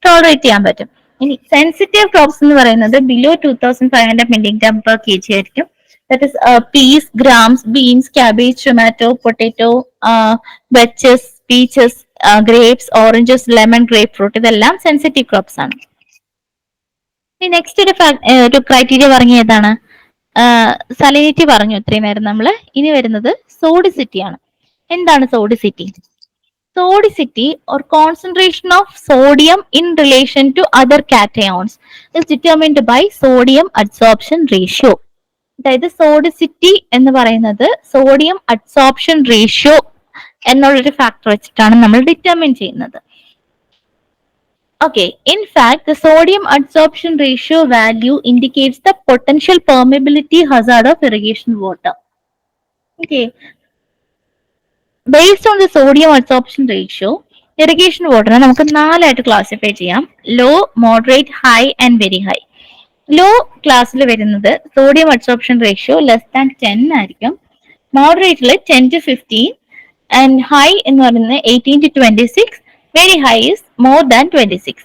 tolerate ചെയ്യാൻ പറ്റും. ഇനി sensitive crops എന്ന് പറയുന്നത് below 2500 milligram per K G ആയിരിക്കും. That is peas, grams, beans, cabbage, tomato, potato, vetches, peaches, grapes, oranges, lemon, grapefruit, ഇതെല്ലാം sensitive crops ആണ്. ഇനി നെക്സ്റ്റ് ഒരു ക്രൈറ്റീരിയ പറഞ്ഞ ഏതാണ്? സലിനിറ്റി പറഞ്ഞു ഇത്രയും നേരം നമ്മള്. ഇനി വരുന്നത് സോഡിസിറ്റി ആണ്. എന്താണ് സോഡിസിറ്റി? Sodicity or concentration of sodium in relation to other cations is determined by sodium adsorption ratio. അതായത് സോഡിസിറ്റി എന്ന് പറയുന്നത് സോഡിയം അഡ്സോർപ്ഷൻ റേഷ്യോ എന്നുള്ളൊരു ഫാക്ടർ വെച്ചിട്ടാണ് നമ്മൾ ഡിറ്റർമിൻ ചെയ്യുന്നത്. Okay, in fact, the sodium adsorption ratio value indicates the potential permeability hazard of irrigation water. Okay, based on the sodium adsorption ratio, irrigation വാട്ടറിനെ നമുക്ക് നാലായിട്ട് ക്ലാസിഫൈ ചെയ്യാം. Low, moderate, high and very high. Low ക്ലാസ്സിൽ വരുന്നത് sodium adsorption ratio less than 10 ആയിരിക്കും. മോഡറേറ്റിൽ 10 to 15 and high എന്ന് പറയുന്നത് 18 to 26. Very high is more than 26.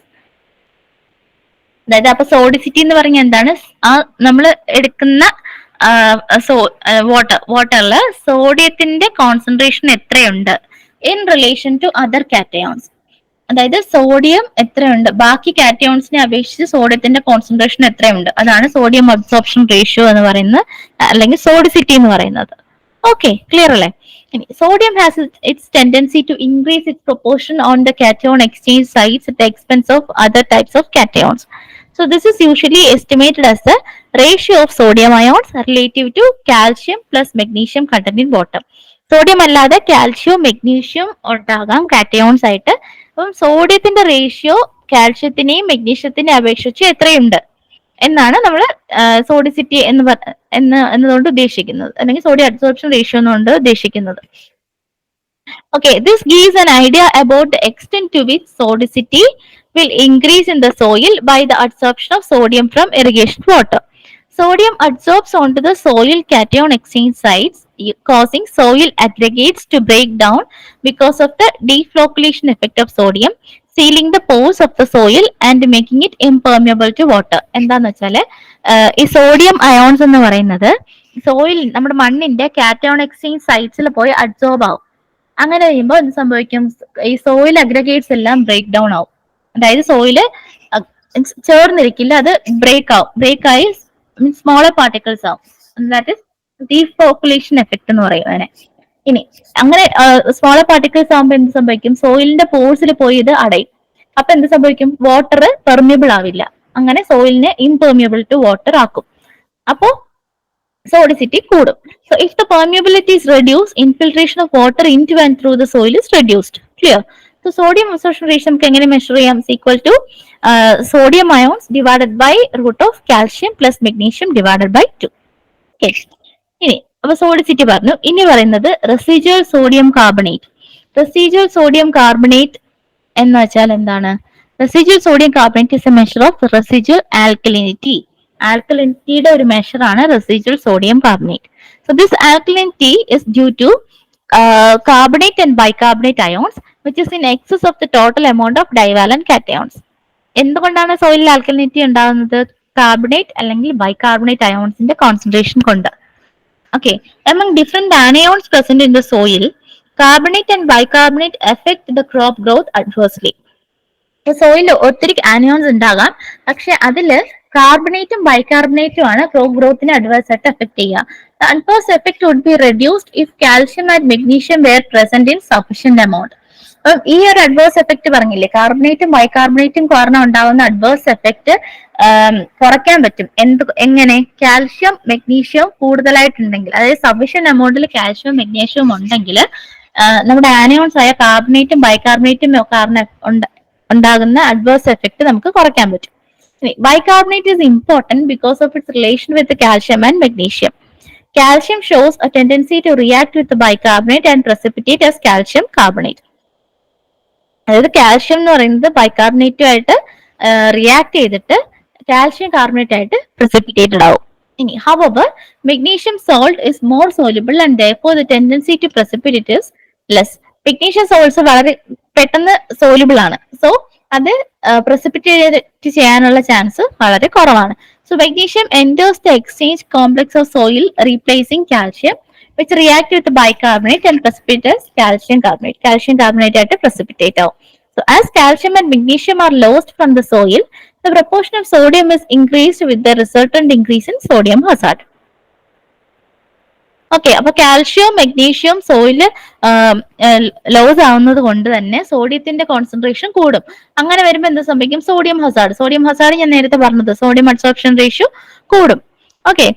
അതായത് അപ്പൊ സോഡിസിറ്റി എന്ന് പറഞ്ഞാൽ എന്താണ്? ആ നമ്മൾ എടുക്കുന്ന വാട്ടറില് സോഡിയത്തിന്റെ കോൺസെൻട്രേഷൻ എത്രയുണ്ട് in relation to other cations. അതായത് സോഡിയം എത്രയുണ്ട് ബാക്കി കാറ്റയോൺസിനെ അപേക്ഷിച്ച് സോഡിയത്തിന്റെ കോൺസെൻട്രേഷൻ എത്രയുണ്ട്, അതാണ് സോഡിയം അബ്സോർപ്ഷൻ റേഷ്യോ എന്ന് പറയുന്നത്, അല്ലെങ്കിൽ സോഡിസിറ്റി എന്ന് പറയുന്നത്. ഓക്കെ, ക്ലിയർ അല്ലേ? ഇനി sodium has its tendency to increase its proportion on the cation exchange sites at the expense of other types of cations. So this is usually estimated as the ratio of sodium ions relative to calcium plus magnesium content in water. Sodium അല്ലാതെ calcium, magnesium ഉണ്ടാകാം cations ആയിട്ട്. അപ്പം സോഡിയത്തിന്റെ ratio കാൽഷ്യത്തിനെയും മെഗ്നീഷ്യത്തിനെയും അപേക്ഷിച്ച് എത്രയുണ്ട് എന്നാണ് നമ്മൾ സോഡിസിറ്റി എന്നതുകൊണ്ട് ഉദ്ദേശിക്കുന്നത്, അല്ലെങ്കിൽ സോഡിയം അബ്സോർപ്ഷൻ റേഷ്യോ എന്നുകൊണ്ട് ഉദ്ദേശിക്കുന്നത്. Okay, this gives an idea about the extent to which sodicity will increase in the soil by the adsorption of sodium from irrigation water. Sodium adsorbs onto the soil cation exchange sites, causing soil aggregates to break down because of the deflocculation effect of sodium, sealing the pores of the soil and making it impermeable to water. എന്താന്ന് വെച്ചാല് ഈ sodium ions എന്ന് പറയുന്നത് soil നമ്മുടെ മണ്ണിന്റെ cation exchange സൈറ്റ്സിൽ പോയി adsorb ആവും. അങ്ങനെ കഴിയുമ്പോൾ എന്ത് സംഭവിക്കും? ഈ സോയിൽ അഗ്രഗേറ്റ്സ് എല്ലാം ബ്രേക്ക് ഡൗൺ ആവും. അതായത് സോയില് ചേർന്നിരിക്കില്ല, അത് ബ്രേക്ക് ആയി സ്മോളർ പാർട്ടിക്കിൾസ് ആവും. ദാറ്റ് ഇസ് ഡീഫ്ലോക്കുലേഷൻ എഫക്ട് എന്ന് പറയും അതിനെ. ഇനി അങ്ങനെ സ്മോളർ പാർട്ടിക്കിൾസ് ആകുമ്പോൾ എന്ത് സംഭവിക്കും? സോയിലിന്റെ പോഴ്സിൽ പോയി ഇത് അടയും. അപ്പൊ എന്ത് സംഭവിക്കും? വാട്ടർ പെർമിയബിൾ ആവില്ല, അങ്ങനെ സോയിലിനെ ഇംപെർമിയബിൾ ടു വാട്ടർ ആക്കും. അപ്പോ sodicity കൂടും. So if the permeability is reduced, infiltration of water into and through the soil is reduced. Clear? So sodium absorption ratio നമുക്ക് എങ്ങനെ മെഷർ ചെയ്യാം? Equal to sodium ions divided by root of calcium plus magnesium divided by 2. Okay, ഇനി അപ്പൊ sodicity പറഞ്ഞു. ഇനി പറയുന്നത് residual sodium carbonate. Residual sodium carbonate എന്ന് വെച്ചാൽ എന്താണ്? Residual sodium carbonate is a measure of residual alkalinity. ആൽക്കലിനിറ്റിയുടെ ഒരു മെഷർ ആണ് residual sodium carbonate. So this alkalinity is due to carbonate and bicarbonate ions which is in excess of the total amount of divalent cations. എന്തുകൊണ്ടാണ് സോയിലിൽ alkalinity ഉണ്ടാകുന്നത്? Carbonate അല്ലെങ്കിൽ bicarbonate അയോൺസിന്റെ concentration കൊണ്ട്. Okay, among different anions present in the soil, carbonate and bicarbonate affect the crop growth adversely. സോയിലിൽ ഒത്തിരി anions ഉണ്ടാകാം, പക്ഷെ അതില് കാർബണേറ്റും ബൈകാർബണേറ്റും ആണ് crop ഗ്രോത്തിനെ adverse ആയിട്ട് എഫക്ട് ചെയ്യുക. The adverse effect would be reduced if calcium and magnesium were present in sufficient amount. അപ്പം ഈ ഒരു അഡ്വേഴ്സ് എഫക്ട് പറഞ്ഞില്ലേ, കാർബണേറ്റും ബൈകാർബണേറ്റും കാരണം ഉണ്ടാവുന്ന അഡ്വേഴ്സ് എഫക്ട് കുറയ്ക്കാൻ പറ്റും. എങ്ങനെ? കാൽഷ്യം മെഗ്നീഷ്യം കൂടുതലായിട്ടുണ്ടെങ്കിൽ, അതായത് സഫീഷ്യന്റ് എമൗണ്ടിൽ കാൽഷ്യവും മെഗ്നീഷ്യവും ഉണ്ടെങ്കിൽ നമ്മുടെ ആനിയോൺസ് ആയ കാർബണേറ്റും ബൈകാർബണേറ്റും കാരണം ഉണ്ടാകുന്ന അഡ്വേഴ്സ് എഫക്ട് നമുക്ക് കുറയ്ക്കാൻ പറ്റും. Bicarbonate is important because of its relation with the calcium and magnesium. Calcium shows a tendency to react with the bicarbonate and precipitate as calcium carbonate. അതായത് കാൽഷ്യം എന്ന് പറയുന്നത് ബൈകാർബണേറ്റുമായിട്ട് റിയാക്ട് ചെയ്തിട്ട് കാൽഷ്യം കാർബണേറ്റ് ആയിട്ട് precipitate ആവും. ഇനി however, magnesium salt is more soluble and therefore the tendency to precipitate is less. Magnesium salts വളരെ പെട്ടെന്ന് soluble ആണ്, സോ അത് precipitate ചെയ്യാനുള്ള ചാൻസ് വളരെ കുറവാണ്. So magnesium enters the exchange complex of soil replacing calcium, which react with the bicarbonate and precipitate as calcium carbonate. Calcium carbonate ആയിട്ട് precipitate ആവും. So as calcium and magnesium are lost from the soil, the proportion of sodium is increased with the resultant increase in sodium hazard. Okay, അപ്പൊ calcium magnesium soil loss ആവുന്നത് കൊണ്ട് തന്നെ സോഡിയത്തിന്റെ concentration കൂടും. അങ്ങനെ വരുമ്പോൾ എന്ത് സംഭവിക്കും? Sodium Hazard. സോഡിയം ഹസാർഡ് ഞാൻ നേരത്തെ പറഞ്ഞത്, സോഡിയം അബ്സോർപ്ഷൻ റേഷ്യോ കൂടും. Okay,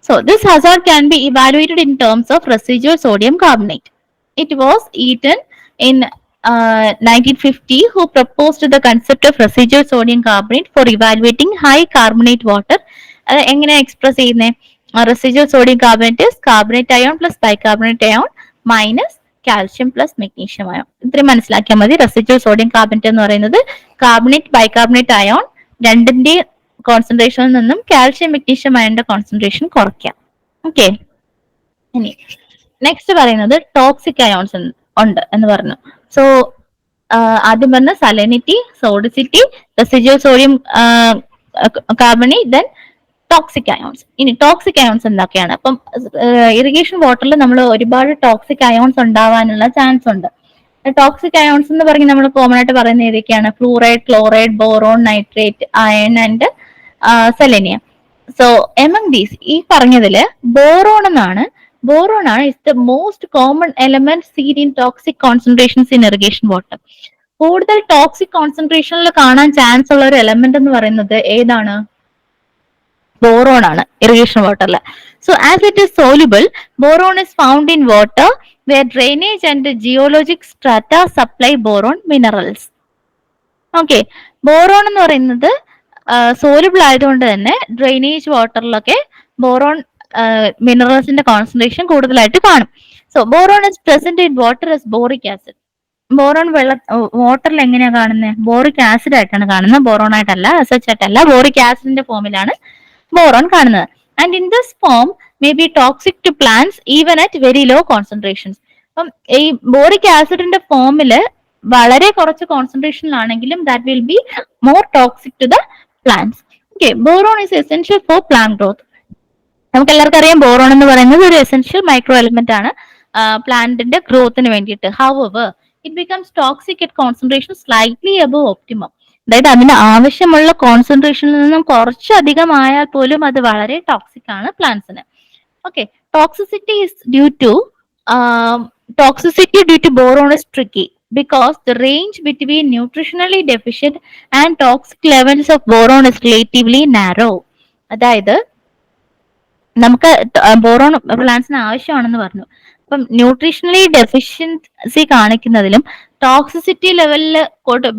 so this Hazard can be evaluated in terms of residual sodium carbonate. It was eaten in 1950 who proposed the concept of residual sodium carbonate for evaluating high carbonate water. എങ്ങനെ express ചെയ്യുന്നത്? Residual sodium carbonate is carbonate ion plus bicarbonate ion minus calcium plus magnesium ion. ഇത്രയും മനസ്സിലാക്കിയാൽ മതി. Residual sodium carbonate എന്ന് പറയുന്നത് carbonate bicarbonate ion രണ്ടിന്റെ കോൺസെൻട്രേഷനിൽ നിന്നും കാൽഷ്യം മെഗ്നീഷ്യം അയണിന്റെ കോൺസെൻട്രേഷൻ കുറയ്ക്കാം. ഓക്കെ, ഇനി നെക്സ്റ്റ് പറയുന്നത് ടോക്സിക് അയോൺസ് ഉണ്ട് എന്ന് പറഞ്ഞു. സോ ആദ്യം പറഞ്ഞ salinity, sodicity, residual sodium carbonate, then toxic ions. ഇനി ടോക്സിക് അയോൺസ് എന്തൊക്കെയാണ്? അപ്പം ഇറിഗേഷൻ വാട്ടറിൽ നമ്മൾ ഒരുപാട് ടോക്സിക് അയോൺസ് ഉണ്ടാവാനുള്ള ചാൻസ് ഉണ്ട്. ടോക്സിക് അയോൺസ് എന്ന് പറഞ്ഞ് നമ്മൾ കോമൺ ആയിട്ട് പറയുന്ന ഏതൊക്കെയാണ്? Fluoride, chloride, boron, nitrate, iron and selenium. So among these ഈ പറഞ്ഞതില് ബോറോൺ ആണ് is the most common element scene in toxic concentrations in irrigation water. കൂടുതൽ ടോക്സിക് കോൺസെൻട്രേഷനിൽ കാണാൻ ചാൻസ് ഉള്ള ഒരു എലമെന്റ് എന്ന് പറയുന്നത് ഏതാണ്? boron ആണ് ഇറിഗേഷൻ വാട്ടറിൽ. So as it is soluble, boron is found in water where drainage and geologic strata supply boron minerals. Okay, boron എന്ന് പറയുന്നത് സോലുബിൾ ആയതുകൊണ്ട് തന്നെ ഡ്രെയിനേജ് വാട്ടറിലൊക്കെ ബോറോൺ മിനറൽസിന്റെ കോൺസെൻട്രേഷൻ കൂടുതലായിട്ട് കാണും. So boron is present in water as boric acid. Boron വാട്ടറിൽ എങ്ങനെയാ കാണുന്നത്? Boric acid ആയിട്ടാണ് കാണുന്നത്, ബോറോൺ ആയിട്ടല്ല, സച്ച് ആയിട്ടല്ല, ബോറിക് ആസിഡിന്റെ ഫോമിലാണ് ബോറോൺ കാണുന്നത്. And in this form may be toxic to plants even at very low concentrations. അപ്പം ഈ ബോറിക് ആസിഡിന്റെ ഫോമില് വളരെ കുറച്ച് കോൺസെൻട്രേഷനിലാണെങ്കിലും that will be more toxic to the plants. Okay, boron is essential for plant growth. നമുക്ക് എല്ലാവർക്കും അറിയാം ബോറോൺ എന്ന് പറയുന്നത് ഒരു എസെൻഷ്യൽ മൈക്രോ എലിമെന്റ് ആണ് പ്ലാന്റിന്റെ ഗ്രോത്തിന് വേണ്ടിയിട്ട്. However it becomes toxic at concentration slightly above optimum. അതായത് അതിന് ആവശ്യമുള്ള കോൺസെൻട്രേഷനിൽ നിന്നും കുറച്ചധികം ആയാൽ പോലും അത് വളരെ ടോക്സിക് ആണ് പ്ലാന്റ്സിന്. Okay, toxicity is due to boron is tricky because the range between nutritionally deficient and toxic levels of boron is relatively narrow. അതായത് നമുക്ക് ബോറോൺ പ്ലാന്റ്സിന് ആവശ്യമാണെന്ന് പറഞ്ഞു. അപ്പം ന്യൂട്രീഷണലി ഡെഫിഷ്യൻസി കാണിക്കുന്നതിലും ടോക്സിസിറ്റി ലെവലിൽ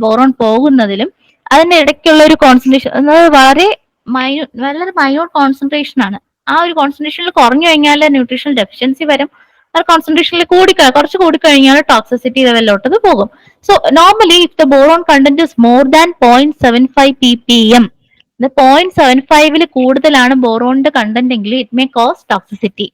ബോറോൺ പോകുന്നതിലും അതിന്റെ ഇടയ്ക്കുള്ള ഒരു കോൺസെൻട്രേഷൻ എന്നത് വളരെ മൈന്യൂട്ട് കോൺസെൻട്രേഷൻ ആണ്. ആ ഒരു കോൺസെൻട്രേഷനിൽ കുറഞ്ഞു കഴിഞ്ഞാൽ ന്യൂട്രീഷണൽ ഡെഫിഷ്യൻസി വരും. ആ കോൺസെൻട്രേഷനിൽ കുറച്ച് കൂടിക്കഴിഞ്ഞാൽ ടോക്സിസിറ്റി ലെവലിലോട്ട് പോകും. So normally if the boron content is more than 0.75 ppm, 0.75 കൂടുതലാണ് ബോറോണിന്റെ കണ്ടന്റ് എങ്കിൽ it may cos toxicity.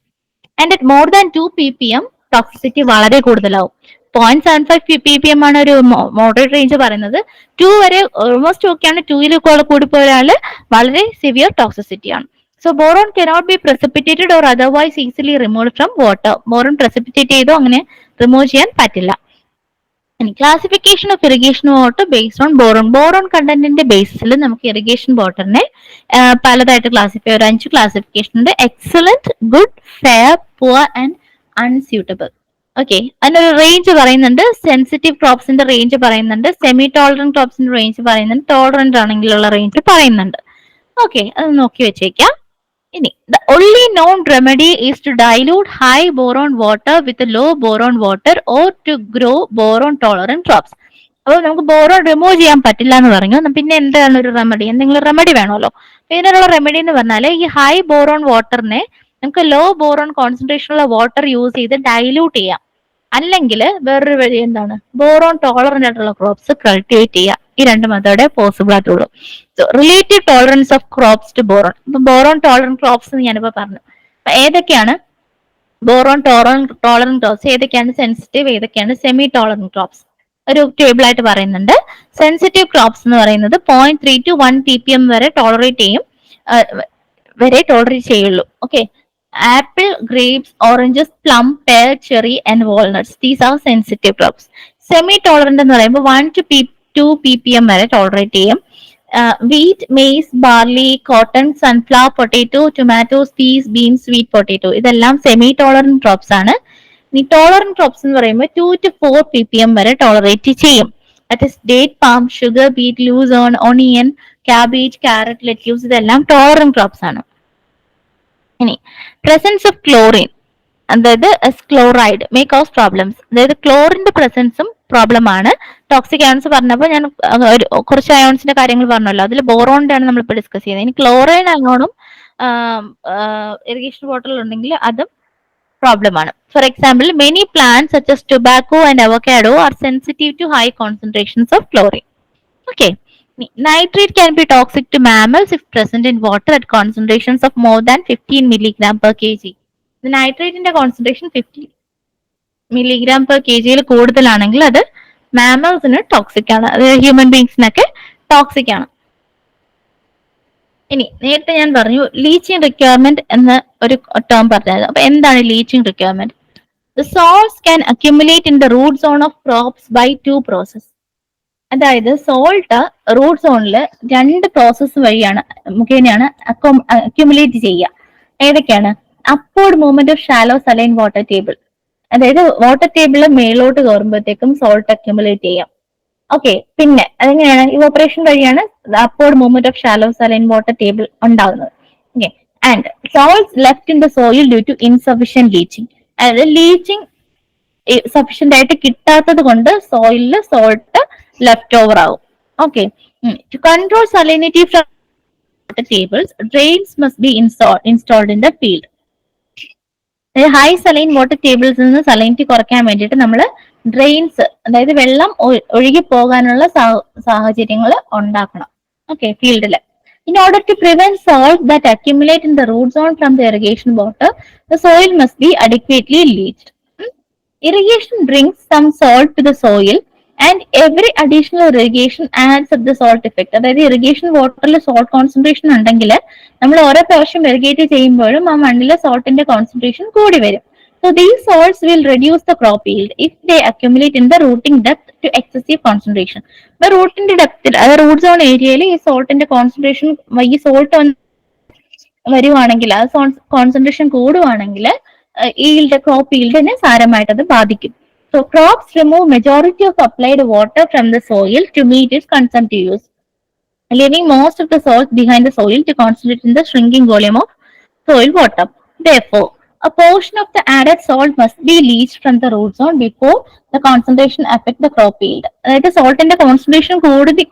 And at more than 2 ppm toxicity വളരെ കൂടുതലാവും. 0.75 ppm ആണ് ഒരു മോഡറേറ്റ് റേഞ്ച് പറയുന്നത്. 2 വരെ ഓൾമോസ്റ്റ് ഓക്കെയാണ്. 2ൽ കൂടിപ്പോയാൽ വളരെ സിവിയർ ടോക്സിസിറ്റി ആണ്. So boron cannot be precipitated or otherwise easily remove from water. Boron precipitate ചെയ്തോ അങ്ങനെ റിമൂവ് ചെയ്യാൻ പറ്റില്ല. Classification of irrigation water based on boron കണ്ടന്റിന്റെ ബേസിസിൽ നമുക്ക് ഇറിഗേഷൻ വാട്ടറിനെ പലതായിട്ട് ക്ലാസിഫൈ 5 ക്ലാസിഫിക്കേഷൻ ഉണ്ട്. Excellent, good, fair, poor and unsuitable. Okay, അതിനൊരു റേഞ്ച് പറയുന്നുണ്ട്. സെൻസിറ്റീവ് ക്രോപ്സിന്റെ റേഞ്ച് പറയുന്നുണ്ട്. സെമി ടോളറന്റ് ക്രോപ്സിന്റെ റേഞ്ച് പറയുന്നുണ്ട്. ടോളറന്റ് ആണെങ്കിലുള്ള റേഞ്ച് പറയുന്നുണ്ട്. ഓക്കെ, അത് നോക്കി വെച്ചേക്കാം. ഇനി the only known remedy is to dilute high boron water with low boron water or to grow boron tolerant crops. അപ്പോൾ നമുക്ക് ബോറോൺ റിമൂവ് ചെയ്യാൻ പറ്റില്ല എന്ന് പറഞ്ഞു. പിന്നെ എന്താണ് ഒരു റെമഡി? എന്തെങ്കിലും റെമഡി വേണമല്ലോ. ഇതിനുള്ള റെമഡി എന്ന് പറഞ്ഞാൽ ഈ ഹൈ ബോറോൺ വാട്ടറിനെ നമുക്ക് ലോ ബോറോൺ കോൺസെൻട്രേഷൻ ഉള്ള വാട്ടർ യൂസ് ചെയ്ത് ഡൈല്യൂട്ട് ചെയ്യാം. അല്ലെങ്കിൽ വേറൊരു വഴി എന്താണ്, ബോറോൺ ടോളറന്റ് ആയിട്ടുള്ള ക്രോപ്സ് കൾട്ടിവേറ്റ് ചെയ്യുക. ഈ 2 മെത്തേഡേ പോസിബിൾ ആയിട്ടുള്ളൂ. Relative tolerance of crops to boron. ഇപ്പൊ ബോറോൺ ടോളറന്റ് ക്രോപ്സ് എന്ന് ഞാനിപ്പോ പറഞ്ഞു. അപ്പൊ ഏതൊക്കെയാണ് ബോറോൺ ടോളറന്റ് ക്രോപ്സ്, ഏതൊക്കെയാണ് സെൻസിറ്റീവ്, ഏതൊക്കെയാണ് സെമി ടോളറന്റ് ക്രോപ്സ്? ഒരു ടേബിൾ ആയിട്ട് പറയുന്നുണ്ട്. സെൻസിറ്റീവ് ക്രോപ്സ് എന്ന് പറയുന്നത് 0.3 to 1 ppm വരെ ടോളറേറ്റ് ചെയ്യുള്ളൂ. Okay, apple, grapes, oranges, plum, pear, cherry and walnuts. These are sensitive crops. Semi tolerant എന്ന് പറയുമ്പോൾ 1 to 2 ppm വരെ ടോളറേറ്റ് ചെയ്യും. Wheat, maize, barley, cotton, sunflower, potato, tomatoes, peas, beans, sweet potato, ഇതെല്ലാം semi tolerant crops ആണ്. ഈ tolerant crops എന്ന് പറയുമ്പോൾ 2 to 4 ppm വരെ ടോളറേറ്റ് ചെയ്യും. That is date, palm, sugar beat, Lucerne, onion, cabbage, carrot, lettuce, ഇതെല്ലാം tolerant crops ആണ്. ഇനി പ്രസൻസ് ഓഫ് ക്ലോറിൻ, അതായത് ക്ലോറൈഡ് മേ കോസ് പ്രോബ്ലംസ്. അതായത് ക്ലോറിന്റെ പ്രസൻസും പ്രോബ്ലം ആണ്. ടോക്സിക് അയോൺസ് പറഞ്ഞപ്പോൾ ഞാൻ കുറച്ച് അയോൺസിന്റെ കാര്യങ്ങൾ പറഞ്ഞല്ലോ. അതിൽ ബോറോണിന്റെ ആണ് നമ്മളിപ്പോൾ ഡിസ്കസ് ചെയ്യുന്നത്. ഇനി ക്ലോറൈഡ് അയോണും ഇറിഗേഷൻ വാട്ടറിൽ ഉണ്ടെങ്കിൽ അതും പ്രോബ്ലം ആണ്. For example, many plants such as tobacco and avocado are sensitive to high concentrations of chlorine. Okay. Nitrate can be toxic to mammals if present in water at concentrations of more than 15 milligram per kg. നൈട്രേറ്റിന്റെ concentration 50 milligram per kg കൂടുതലാണെങ്കിൽ അത് മാമൽസിന് toxic ആണ്. അത് human ബീങ്സിനൊക്കെ toxic ആണ്. ഇനി നേരത്തെ ഞാൻ പറഞ്ഞു ലീച്ചിങ് റിക്വയർമെന്റ് എന്ന ഒരു ടേം പറഞ്ഞായിരുന്നു. അപ്പൊ എന്താണ് leaching requirement? The salts can accumulate in the root zone of crops by 2 processes. അതായത് സോൾട്ട് റൂട്ട് സോണിൽ 2 പ്രോസസ്സ് വഴിയാണ് മുഖേനയാണ് അക്യുമുലേറ്റ് ചെയ്യുക. ഏതൊക്കെയാണ്? Upward movement of shallow saline water table. അതായത് വാട്ടർ ടേബിളിൽ മേലോട്ട് കയറുമ്പോഴത്തേക്കും സോൾട്ട് അക്യുമുലേറ്റ് ചെയ്യാം. ഓക്കെ, പിന്നെ അതെങ്ങനെയാണ്? ഇവോപ്പറേഷൻ വഴിയാണ് upward movement of shallow saline water table ഉണ്ടാകുന്നത്. Okay, and salts left in the soil due to insufficient leaching. അതായത് ലീച്ചിങ് സഫിഷ്യന്റ് ആയിട്ട് കിട്ടാത്തത് കൊണ്ട് സോയിലിൽ സോൾട്ട് ലെഫ്റ്റ് ഓവർ ആവും. Okay, to control salinity from water tables, drains must be installed in the field. High saline water ടേബിൾസിൽ നിന്ന് salinity കുറയ്ക്കാൻ വേണ്ടിയിട്ട് നമ്മൾ ഡ്രെയിൻസ്, അതായത് വെള്ളം ഒഴുകി പോകാനുള്ള സാഹചര്യങ്ങൾ ഉണ്ടാക്കണം. Okay, ഫീൽഡില്. In order to prevent salt that accumulate in the root zone from the irrigation water, the soil must be adequately leached. Irrigation brings some salt to the soil and every additional irrigation adds up the salt effect. അതായത് irrigation വാട്ടറിൽ salt concentration ഉണ്ടെങ്കിൽ നമ്മൾ ഓരോ പ്രാവശ്യം irrigate ചെയ്യുമ്പോഴും ആ മണ്ണിലെ സോൾട്ടിന്റെ concentration കൂടി വരും. So these salts will reduce the crop yield if they accumulate in the rooting depth to excessive concentration. The റൂട്ടിന്റെ ഡെപ്തിൽ, അതായത് റൂട്ട് സോൺ ഏരിയയിൽ ഈ സോൾട്ടിന്റെ കോൺസെൻട്രേഷൻ, ഈ സോൾട്ട് വരുവാണെങ്കിൽ, ആ കോൺസെൻട്രേഷൻ കൂടുവാണെങ്കിൽ ക്രോപ്പ് ഈൽഡിനെ സാരമായിട്ട് അത് ബാധിക്കും. So crops remove majority of applied water from the soil to meet its consumptive use, leaving most of the salt behind the soil to concentrate in the shrinking volume of soil water. Therefore, a portion of the added salt must be leached from the root zone before the concentration affect the crop yield. അതായത് സോൾട്ടിന്റെ concentration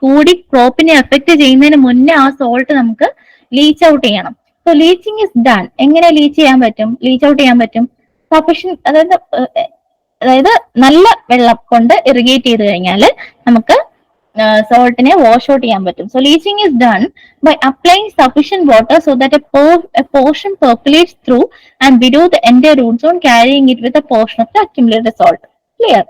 കൂടി ക്രോപ്പിനെ effect ചെയ്യുന്നതിന് മുന്നേ ആ salt നമുക്ക് leech out ചെയ്യണം. So leaching is done. എങ്ങനെ leech ചെയ്യാൻ പറ്റും, ലീച്ച് ഔട്ട് ചെയ്യാൻ പറ്റും? സഫിഷ്യൻ, അതായത് നല്ല വെള്ളം കൊണ്ട് ഇറിഗേറ്റ് ചെയ്ത് കഴിഞ്ഞാൽ നമുക്ക് saltനെ വാഷ് ഔട്ട് ചെയ്യാൻ പറ്റും. So leaching is done by applying sufficient water so that a portion percolates through and below the entire root zone, carrying it with a portion of the accumulated salt. Clear?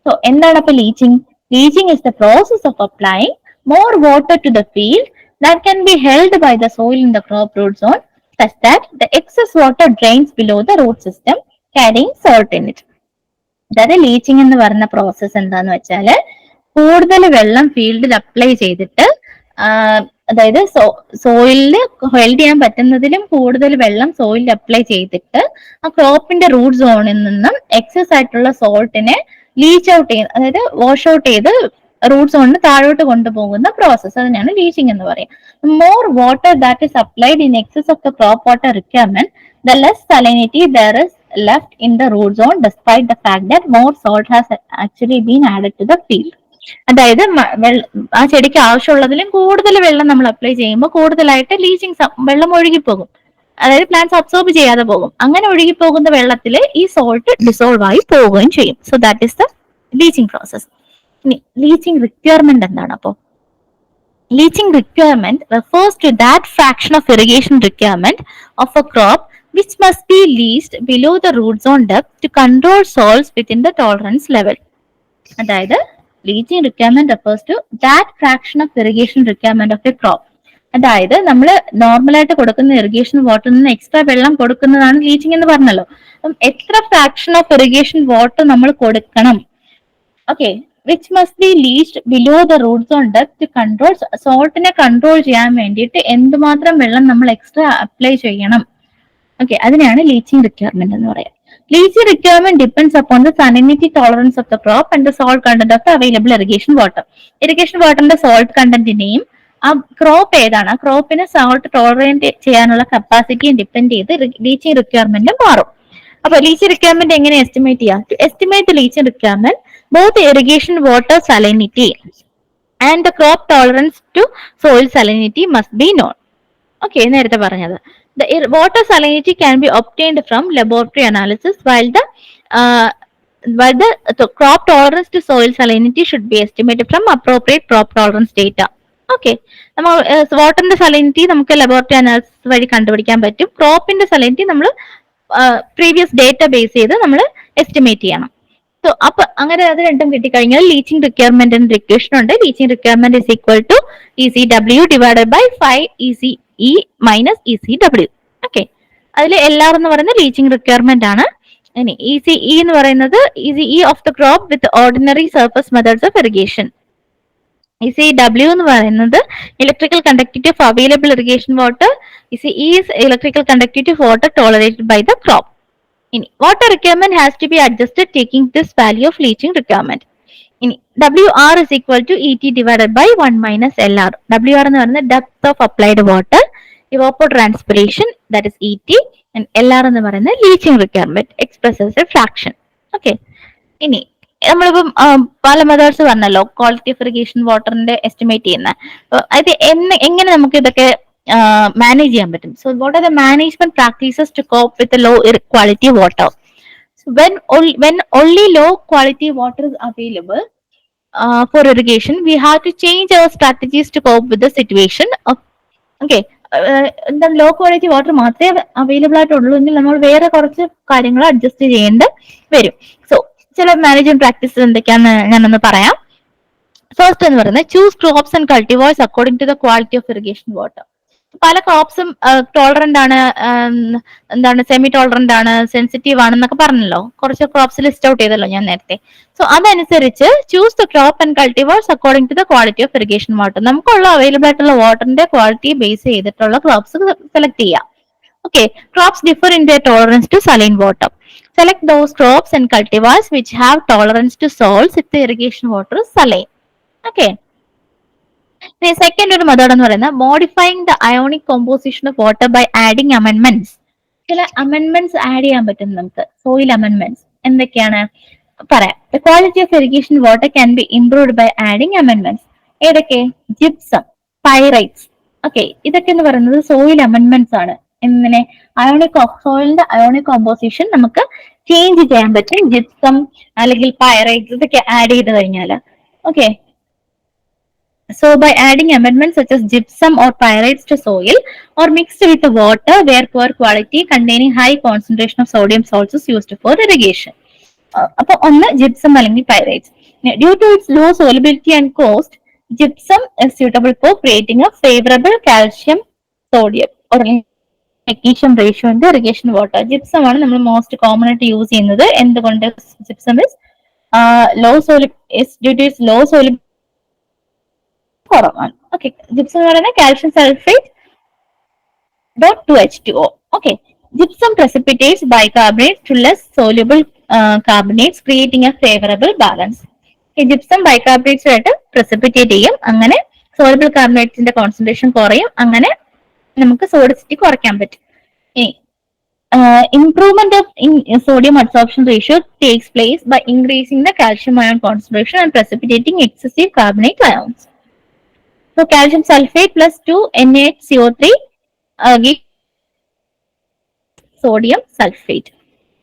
So എന്താണ് അപ്പൊ leaching? Leaching is the process of applying more water to the field that can be held by the soil in the crop root zone such that the excess water drains below the root system, carrying salt in it. അതായത് leaching എന്ന് പറയുന്ന process എന്താന്ന് വെച്ചാല് കൂടുതൽ വെള്ളം ഫീൽഡിൽ apply ചെയ്തിട്ട് അതായത് സോയിലിൽ ഹെൽഡ് ചെയ്യാൻ പറ്റുന്നതിലും കൂടുതൽ വെള്ളം സോയിലിൽ അപ്ലൈ ചെയ്തിട്ട് ആ ക്രോപ്പിന്റെ റൂട്ട് സോണിൽ നിന്നും എക്സസ് ആയിട്ടുള്ള സോൾട്ടിനെ ലീച്ച് ഔട്ട് ചെയ്ത്, അതായത് വാഷ് ഔട്ട് ചെയ്ത് റൂട്ട് സോണിന് താഴോട്ട് കൊണ്ടുപോകുന്ന പ്രോസസ്, അതിനാണ് ലീച്ചിങ് എന്ന് പറയുക. More water that is applied in excess of the crop water requirement, the less salinity there is left in the root zone despite the fact that more salt has actually been added to the field. അതായത് ആ ചെടിക്ക് ആവശ്യമുള്ളതിലും കൂടുതൽ വെള്ളം നമ്മൾ apply ചെയ്യുമ്പോൾ കൂടുതലായിട്ട് leaching വെള്ളം ഒഴുകിപ്പോകും. അതായത് പ്ലാന്റ്സ് അബ്സോർബ് ചെയ്യാതെ പോകും. അങ്ങനെ ഒഴുകിപ്പോകുന്ന വെള്ളത്തിൽ ഈ സോൾട്ട് ഡിസോൾവ് ആയി പോവുകയും ചെയ്യും. So that is the leaching process. ഇനി ലീച്ചിങ് റിക്വയർമെന്റ് എന്താണ്? അപ്പോ leaching requirement refers to that fraction of irrigation requirement of a crop which must be leached below the root zone depth to control salts within the tolerance level. അതായത് leaching requirement refers to that fraction of irrigation requirement of a crop. അതായത് നമ്മൾ നോർമലായിട്ട് കൊടുക്കുന്ന irrigation വാട്ടറിൽ നിന്ന് extra വെള്ളം കൊടുക്കുന്നതാണ് leaching എന്ന് പറഞ്ഞല്ലോ. അപ്പം എത്ര ഫ്രാക്ഷൻ ഓഫ് ഇറിഗേഷൻ വാട്ടർ നമ്മൾ കൊടുക്കണം? Okay, which must be leached below the root zone depth to control, സോൾട്ടിനെ കൺട്രോൾ ചെയ്യാൻ വേണ്ടിയിട്ട് എന്തുമാത്രം വെള്ളം നമ്മൾ എക്സ്ട്രാ അപ്ലൈ ചെയ്യണം. ഓക്കെ, അതിനാണ് ലീച്ചിങ് റിക്വയർമെന്റ് എന്ന് പറയാം. Leaching requirement depends upon the salinity tolerance of the crop and the salt content of the available irrigation water. Irrigation വാട്ടറിന്റെ സോൾട്ട് കണ്ടന്റിനെയും ആ ക്രോപ്പ് ഏതാണ്, ആ ക്രോപ്പിന് സോൾട്ട് ടോളറേറ്റ് ചെയ്യാനുള്ള കപ്പാസിറ്റിയും ഡിപ്പെൻഡ് ചെയ്ത് ലീച്ചിങ് റിക്വയർമെന്റ് മാറും. അപ്പൊ ലീച്ചിങ് റിക്വയർമെന്റ് എങ്ങനെ എസ്റ്റിമേറ്റ് ചെയ്യാം? To estimate the leaching requirement, both irrigation water salinity and the crop tolerance to soil salinity must be known. Okay, നേരത്തെ പറഞ്ഞത്. The water salinity can be obtained from laboratory analysis, while the crop tolerance to soil salinity should be estimated from appropriate crop tolerance data. Okay, നമ്മൾ വാട്ടറിന്റെ salinity നമുക്ക് laboratory analysis വഴി കണ്ടുപിടിക്കാൻ പറ്റും. ക്രോപ്പിന്റെ salinity നമ്മൾ previous data base ചെയ്ത് നമ്മൾ estimate ചെയ്യണം. So അപ്പൊ അങ്ങനെ അത് രണ്ടും കിട്ടിക്കഴിഞ്ഞാൽ ലീച്ചിങ് റിക്വയർമെന്റ് ഇക്വേഷൻ ഉണ്ട്. Leaching requirement is equal to ECW divided by 5 ECE minus ECW. Okay, അതിൽ LR എന്ന് പറയുന്നത് ലീച്ചിങ് റിക്വയർമെന്റ് ആണ്. ഇനി ECE എന്ന് പറയുന്നത് ECE of the crop with ordinary surface methods of irrigation. ECW എന്ന് പറയുന്നത് electrical conductivity of available irrigation water. ECE is electrical conductivity of water tolerated by the crop. ഇനി water requirement has to be adjusted taking this value of leaching requirement. ഇനി WR is equal to ET divided by 1 minus LR. WR എന്ന് പറയുന്നത് depth of applied water, evapotranspiration, that is ET, and LR എന്ന് പറയുന്നത് leaching requirement expressed as a fraction. Okay, ഇനി നമ്മളിപ്പം പല methods പറഞ്ഞല്ലോ quality of irrigation വാട്ടറിന്റെ estimate ചെയ്യുന്ന. അത് എങ്ങനെ നമുക്ക് ഇതൊക്കെ manage ചെയ്യാൻ പറ്റും? So what are the management practices to cope with the low quality water? So when only low quality water is available for irrigation, we have to change our strategies to cope with the situation. Okay, low quality water മാത്രമേ available ആയിട്ടുള്ളൂ എങ്കിൽ നമ്മൾ വേറെ കുറച്ച് കാര്യങ്ങൾ adjust ചെയ്യേണ്ടി വരും. So ചില മാനേജ്മെന്റ് പ്രാക്ടീസസ് എന്തൊക്കെയാണെന്ന് ഞാനൊന്ന് പറയാം. ഫസ്റ്റ് എന്ന് പറയുന്നത് choose crops and cultivars according to the quality of irrigation water. പല ക്രോപ്സും ടോളറന്റ് ആണ്, എന്താണ് സെമി ടോളറന്റ് ആണ്, സെൻസിറ്റീവ് ആണെന്നൊക്കെ പറഞ്ഞല്ലോ. കുറച്ച് ക്രോപ്സ് ലിസ്റ്റ് ഔട്ട് ചെയ്തല്ലോ ഞാൻ നേരത്തെ. സോ അതനുസരിച്ച് choose the crop and cultivars according to the quality of irrigation water. നമുക്കുള്ള അവൈലബിൾ ആയിട്ടുള്ള വാട്ടറിന്റെ ക്വാളിറ്റി ബേസ് ചെയ്തിട്ടുള്ള ക്രോപ്സ് സെലക്ട് ചെയ്യാം. Okay, crops differ in the tolerance to saline water. Select those crops and cultivars which have tolerance to salts if the irrigation water is saline. Okay. Second ഒരു method എന്ന് പറയുന്നത് modifying the ionic composition of water by adding അമെൻമെന്റ്സ്. ചില amendments add ചെയ്യാൻ പറ്റും നമുക്ക്, soil amendments എന്തൊക്കെയാണ് പറയാം. The quality of irrigation water can be improved by adding amendments. ഏതൊക്കെ? Gypsum, pyrites. ഓക്കെ, ഇതൊക്കെ എന്ന് പറയുന്നത് സോയിൽ അമെന്റ്മെന്റ്സ് ആണ്. എങ്ങനെ? അയോണിക് സോയിലിന്റെ അയോണിക് കോമ്പോസിഷൻ നമുക്ക് ചേഞ്ച് ചെയ്യാൻ പറ്റും ജിപ്സം അല്ലെങ്കിൽ പൈറൈറ്റ്സ് ഇതൊക്കെ ആഡ് ചെയ്ത് കഴിഞ്ഞാൽ. Okay, so by adding amendments such as gypsum or pyrites to soil or mixed with water where poor quality containing high concentration of sodium salts is used for irrigation. അപ്പൊ ഒന്ന് gypsum അല്ലെങ്കിൽ pyrites. Due to its low solubility and cost, gypsum is suitable for creating a favourable calcium sodium or magnesium ratio in irrigation water. Gypsum ആണ് നമ്മൾ most common ആയിട്ട് use ചെയ്യുന്നത്. എന്തുകൊണ്ട്? Gypsum is low due to its low solubility കുറവാണ്. Okay, gypsum എന്ന് പറയുന്നത് calcium sulphate .2H2O. Okay, gypsum precipitates bicarbonate to less soluble carbonates, creating a favorable balance. Gypsum bicarbonates ആയിട്ട് precipitate ചെയ്യും, അങ്ങനെ soluble കാർബണേറ്റ്സിന്റെ concentration കുറയും, അങ്ങനെ നമുക്ക് സോഡിസിറ്റി കുറയ്ക്കാൻ പറ്റും. ഇനി improvement of sodium absorption ratio takes place by increasing the calcium ion concentration and precipitating excessive carbonate ions. So calcium sulphate plus 2 NaHCO3 gives sodium sulfate.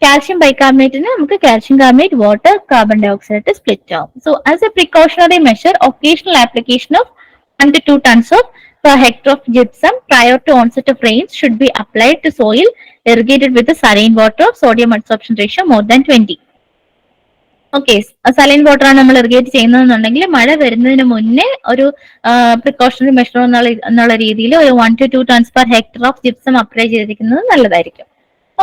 Calcium ബൈകാർബണേറ്റിന് നമുക്ക് calcium carbonate water carbon dioxide split ആവും. So as a precautionary measure, occasional application of 1 to 2 tons of per hectare of gypsum prior to onset of rains should be applied to soil irrigated with the saline water of sodium absorption ratio more than 20. Okay, saline water ആണ് നമ്മൾ irrigate ചെയ്യുന്നതെന്നുണ്ടെങ്കിൽ മഴ വരുന്നതിന് മുന്നേ ഒരു precautionary measure എന്നുള്ള രീതിയിൽ ഒരു 1 to 2 tons per hectare of gypsum apply ചെയ്തിരിക്കുന്നത് നല്ലതായിരിക്കും.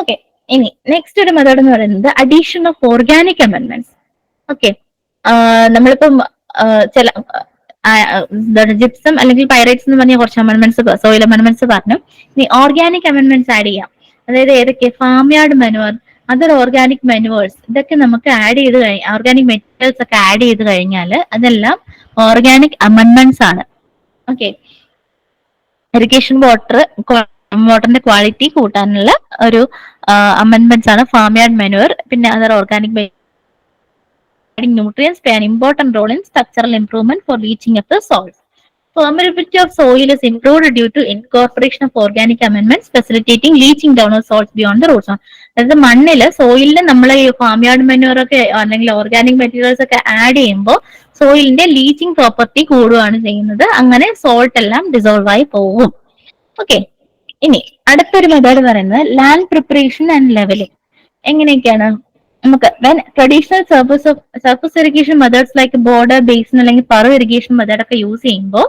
ഓക്കെ, ഇനി നെക്സ്റ്റ് ഒരു മെത്തേഡ് എന്ന് പറയുന്നത് addition of organic amendments. Okay, നമ്മളിപ്പം ചില ജിപ്സം അല്ലെങ്കിൽ പൈറൈറ്റ്സ് എന്ന് പറഞ്ഞ കുറച്ച് അമെന്റ്മെന്റ്സ്, സോയിൽ അമെന്റ്മെന്റ്സ് പറഞ്ഞു. ഇനി ഓർഗാനിക് അമെന്റ്മെന്റ്സ് ആഡ് ചെയ്യാം. അതായത് ഏതൊക്കെ? Farm yard manure, other organic manures, ഇതൊക്കെ നമുക്ക് ആഡ് ചെയ്ത് ഓർഗാനിക് മെറ്റീരിയൽസ് ഒക്കെ ആഡ് ചെയ്ത് കഴിഞ്ഞാൽ അതെല്ലാം ഓർഗാനിക് അമെന്റ്മെന്റ്സ് ആണ്. ഓക്കെ, ഇറിഗേഷൻ വാട്ടറിന്റെ ക്വാളിറ്റി കൂട്ടാനുള്ള ഒരു അമെന്റ്മെന്റ്സ് ആണ് ഫാം യാർഡ് മെനുവർ. പിന്നെ other organic nutrients play an important role in structural improvement for reaching up the soil. Permeability of soil is improved due to incorporation of organic amendments, facilitating leaching down of salts beyond the root zone. അതായത് മണ്ണില് സോയിലിന് നമ്മൾ ഈ farm yard manure ഒക്കെ അല്ലെങ്കിൽ organic materials ഒക്കെ add ചെയ്യുമ്പോൾ സോയിലിന്റെ leaching property കൂടുകയാണ് ചെയ്യുന്നത്. അങ്ങനെ സോൾട്ട് എല്ലാം ഡിസോൾവ് ആയി പോകും. ഓക്കെ, ഇനി അടുത്തൊരു മെത്തേഡ് പറയുന്നത് ലാൻഡ് പ്രിപ്പറേഷൻ ആൻഡ് ലെവലിംഗ്. എങ്ങനെയൊക്കെയാണ്? നമുക്ക് traditional surface irrigation methods like border, basin അല്ലെങ്കിൽ ഫറോ ഇറിഗേഷൻ മെത്തേഡ് ഒക്കെ യൂസ് ചെയ്യുമ്പോൾ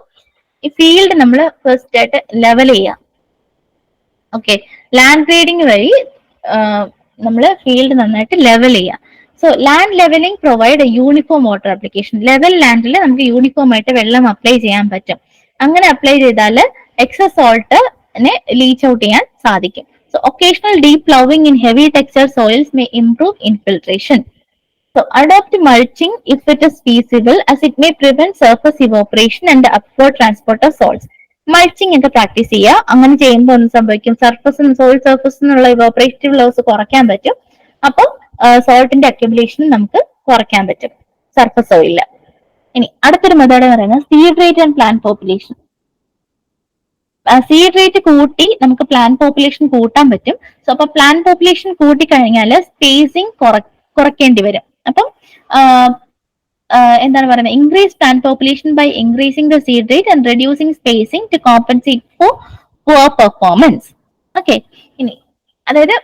ഈ ഫീൽഡ് നമ്മൾ ഫസ്റ്റ് ആയിട്ട് ലെവൽ ചെയ്യാം. ഓക്കെ, ലാൻഡ് ഗ്രേഡിംഗ് വഴി നമ്മൾ ഫീൽഡ് നന്നായിട്ട് ലെവൽ ചെയ്യാം. So land levelling provide a uniform water application. Level ലാൻഡിൽ നമുക്ക് യൂണിഫോം ആയിട്ട് വെള്ളം അപ്ലൈ ചെയ്യാൻ പറ്റും. അങ്ങനെ അപ്ലൈ ചെയ്താൽ എക്സസ് സോൾട്ടിനെ ലീച്ച് ഔട്ട് ചെയ്യാൻ സാധിക്കും. So occasional deep ploughing in heavy texture soils may improve infiltration. So adopt mulching if it is feasible, as it may prevent surface evaporation and the upward transport of salts. Mulching ഒക്കെ practice ചെയ്യുക. അങ്ങനെ ചെയ്യുമ്പോൾ ഒന്നും സംഭവിക്കും, soil സർഫസിനുള്ള evaporative loss കുറയ്ക്കാൻ പറ്റും. അപ്പം സോൾട്ടിന്റെ accumulation നമുക്ക് കുറയ്ക്കാൻ പറ്റും സർഫസ് സോയിലിൽ. ഇനി അടുത്തൊരു മെത്തേഡ് എന്ന് പറയുന്നത് seed rate and plant population. Seed rate കൂട്ടി നമുക്ക് പ്ലാന്റ് പോപ്പുലേഷൻ കൂട്ടാൻ പറ്റും. സോ അപ്പൊ പ്ലാന്റ് പോപ്പുലേഷൻ കൂട്ടി കഴിഞ്ഞാൽ സ്പേസിങ് കുറയ്ക്കേണ്ടി വരും. അപ്പം എന്താണ് പറയുന്നത്? Increase plant population by increasing the seed rate and reducing spacing to compensate for poor performance. Okay, ഇനി അതായത്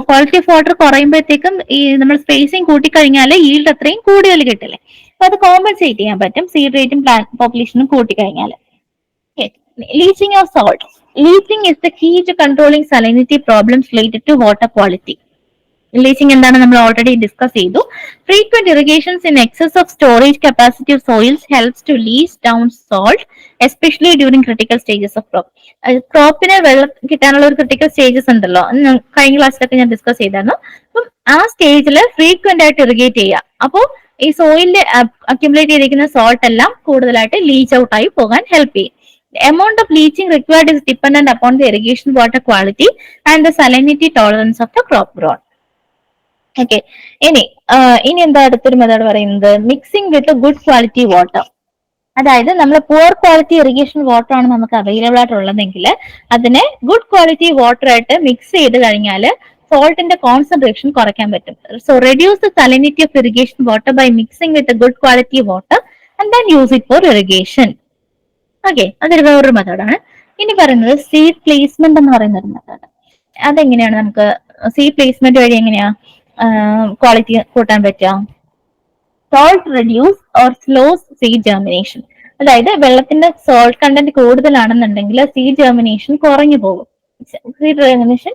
ക്വാളിറ്റി ഓഫ് വാട്ടർ കുറയുമ്പോഴത്തേക്കും ഈ നമ്മൾ സ്പേസിംഗ് കൂട്ടിക്കഴിഞ്ഞാൽ ഈൽഡ് അത്രയും കൂടുതൽ കിട്ടില്ലേ. അപ്പൊ അത് കോമ്പൻസേറ്റ് ചെയ്യാൻ പറ്റും സീഡ് റേറ്റും plant പോപ്പുലേഷനും കൂട്ടിക്കഴിഞ്ഞാൽ. Leaching of salt. Leaching is the key to controlling salinity problems related to water quality. Leaching എന്താണ് നമ്മൾ ഓൾറെഡി ഡിസ്കസ് ചെയ്തു. Frequent irrigations in excess of storage capacity of soils helps to leach down salt, especially during critical stages of crop. ക്രോപ്പിന് വെള്ളം കിട്ടാനുള്ള ഒരു critical stages ഉണ്ടല്ലോ, കഴിഞ്ഞ ക്ലാസ്സിലൊക്കെ ഞാൻ ഡിസ്കസ് ചെയ്തായിരുന്നു. അപ്പം ആ സ്റ്റേജിൽ ഫ്രീക്വന്റ് ആയിട്ട് ഇറിഗേറ്റ് ചെയ്യുക. അപ്പോൾ ഈ സോയിലിൽ അക്യുമുലേറ്റ് ചെയ്തിരിക്കുന്ന സോൾട്ട് എല്ലാം കൂടുതലായിട്ട് ലീച്ച് ഔട്ട് ആയി പോകാൻ ഹെൽപ്പ് ചെയ്യും. amount of leaching required is dependent upon the irrigation water quality and the salinity tolerance of the crop growth. Okay, ഇനി എന്താ അടുത്തൊരു മെത്തേഡ് പറയുന്നത്, mixing with good quality water. അതായത് നമ്മൾ പുവർ ക്വാളിറ്റി ഇറിഗേഷൻ വാട്ടർ ആണ് നമുക്ക് available ആയിട്ടുള്ളതെങ്കിൽ അതിനെ ഗുഡ് ക്വാളിറ്റി വാട്ടർ ആയിട്ട് മിക്സ് ചെയ്ത് കഴിഞ്ഞാൽ സോൾട്ടിന്റെ കോൺസെൻട്രേഷൻ കുറയ്ക്കാൻ പറ്റും. So reduce the salinity of irrigation water by mixing with good quality water and then use it for irrigation. Okay, അതൊരു വേറൊരു മെത്തേഡാണ്. ഇനി പറയുന്നത് സീഡ് പ്ലേസ്മെന്റ് എന്ന് പറയുന്ന ഒരു മെത്തേഡ്. അതെങ്ങനെയാണ് നമുക്ക് സീഡ് പ്ലേസ്മെന്റ് വഴി എങ്ങനെയാ ക്വാളിറ്റി കൂട്ടാൻ പറ്റുക? Salt reduce or slows seed germination. അതായത് വെള്ളത്തിന്റെ സോൾട്ട് കണ്ടന്റ് കൂടുതലാണെന്നുണ്ടെങ്കിൽ സീഡ് ജെർമിനേഷൻ കുറഞ്ഞു പോകും, സീഡ് ജെർമിനേഷൻ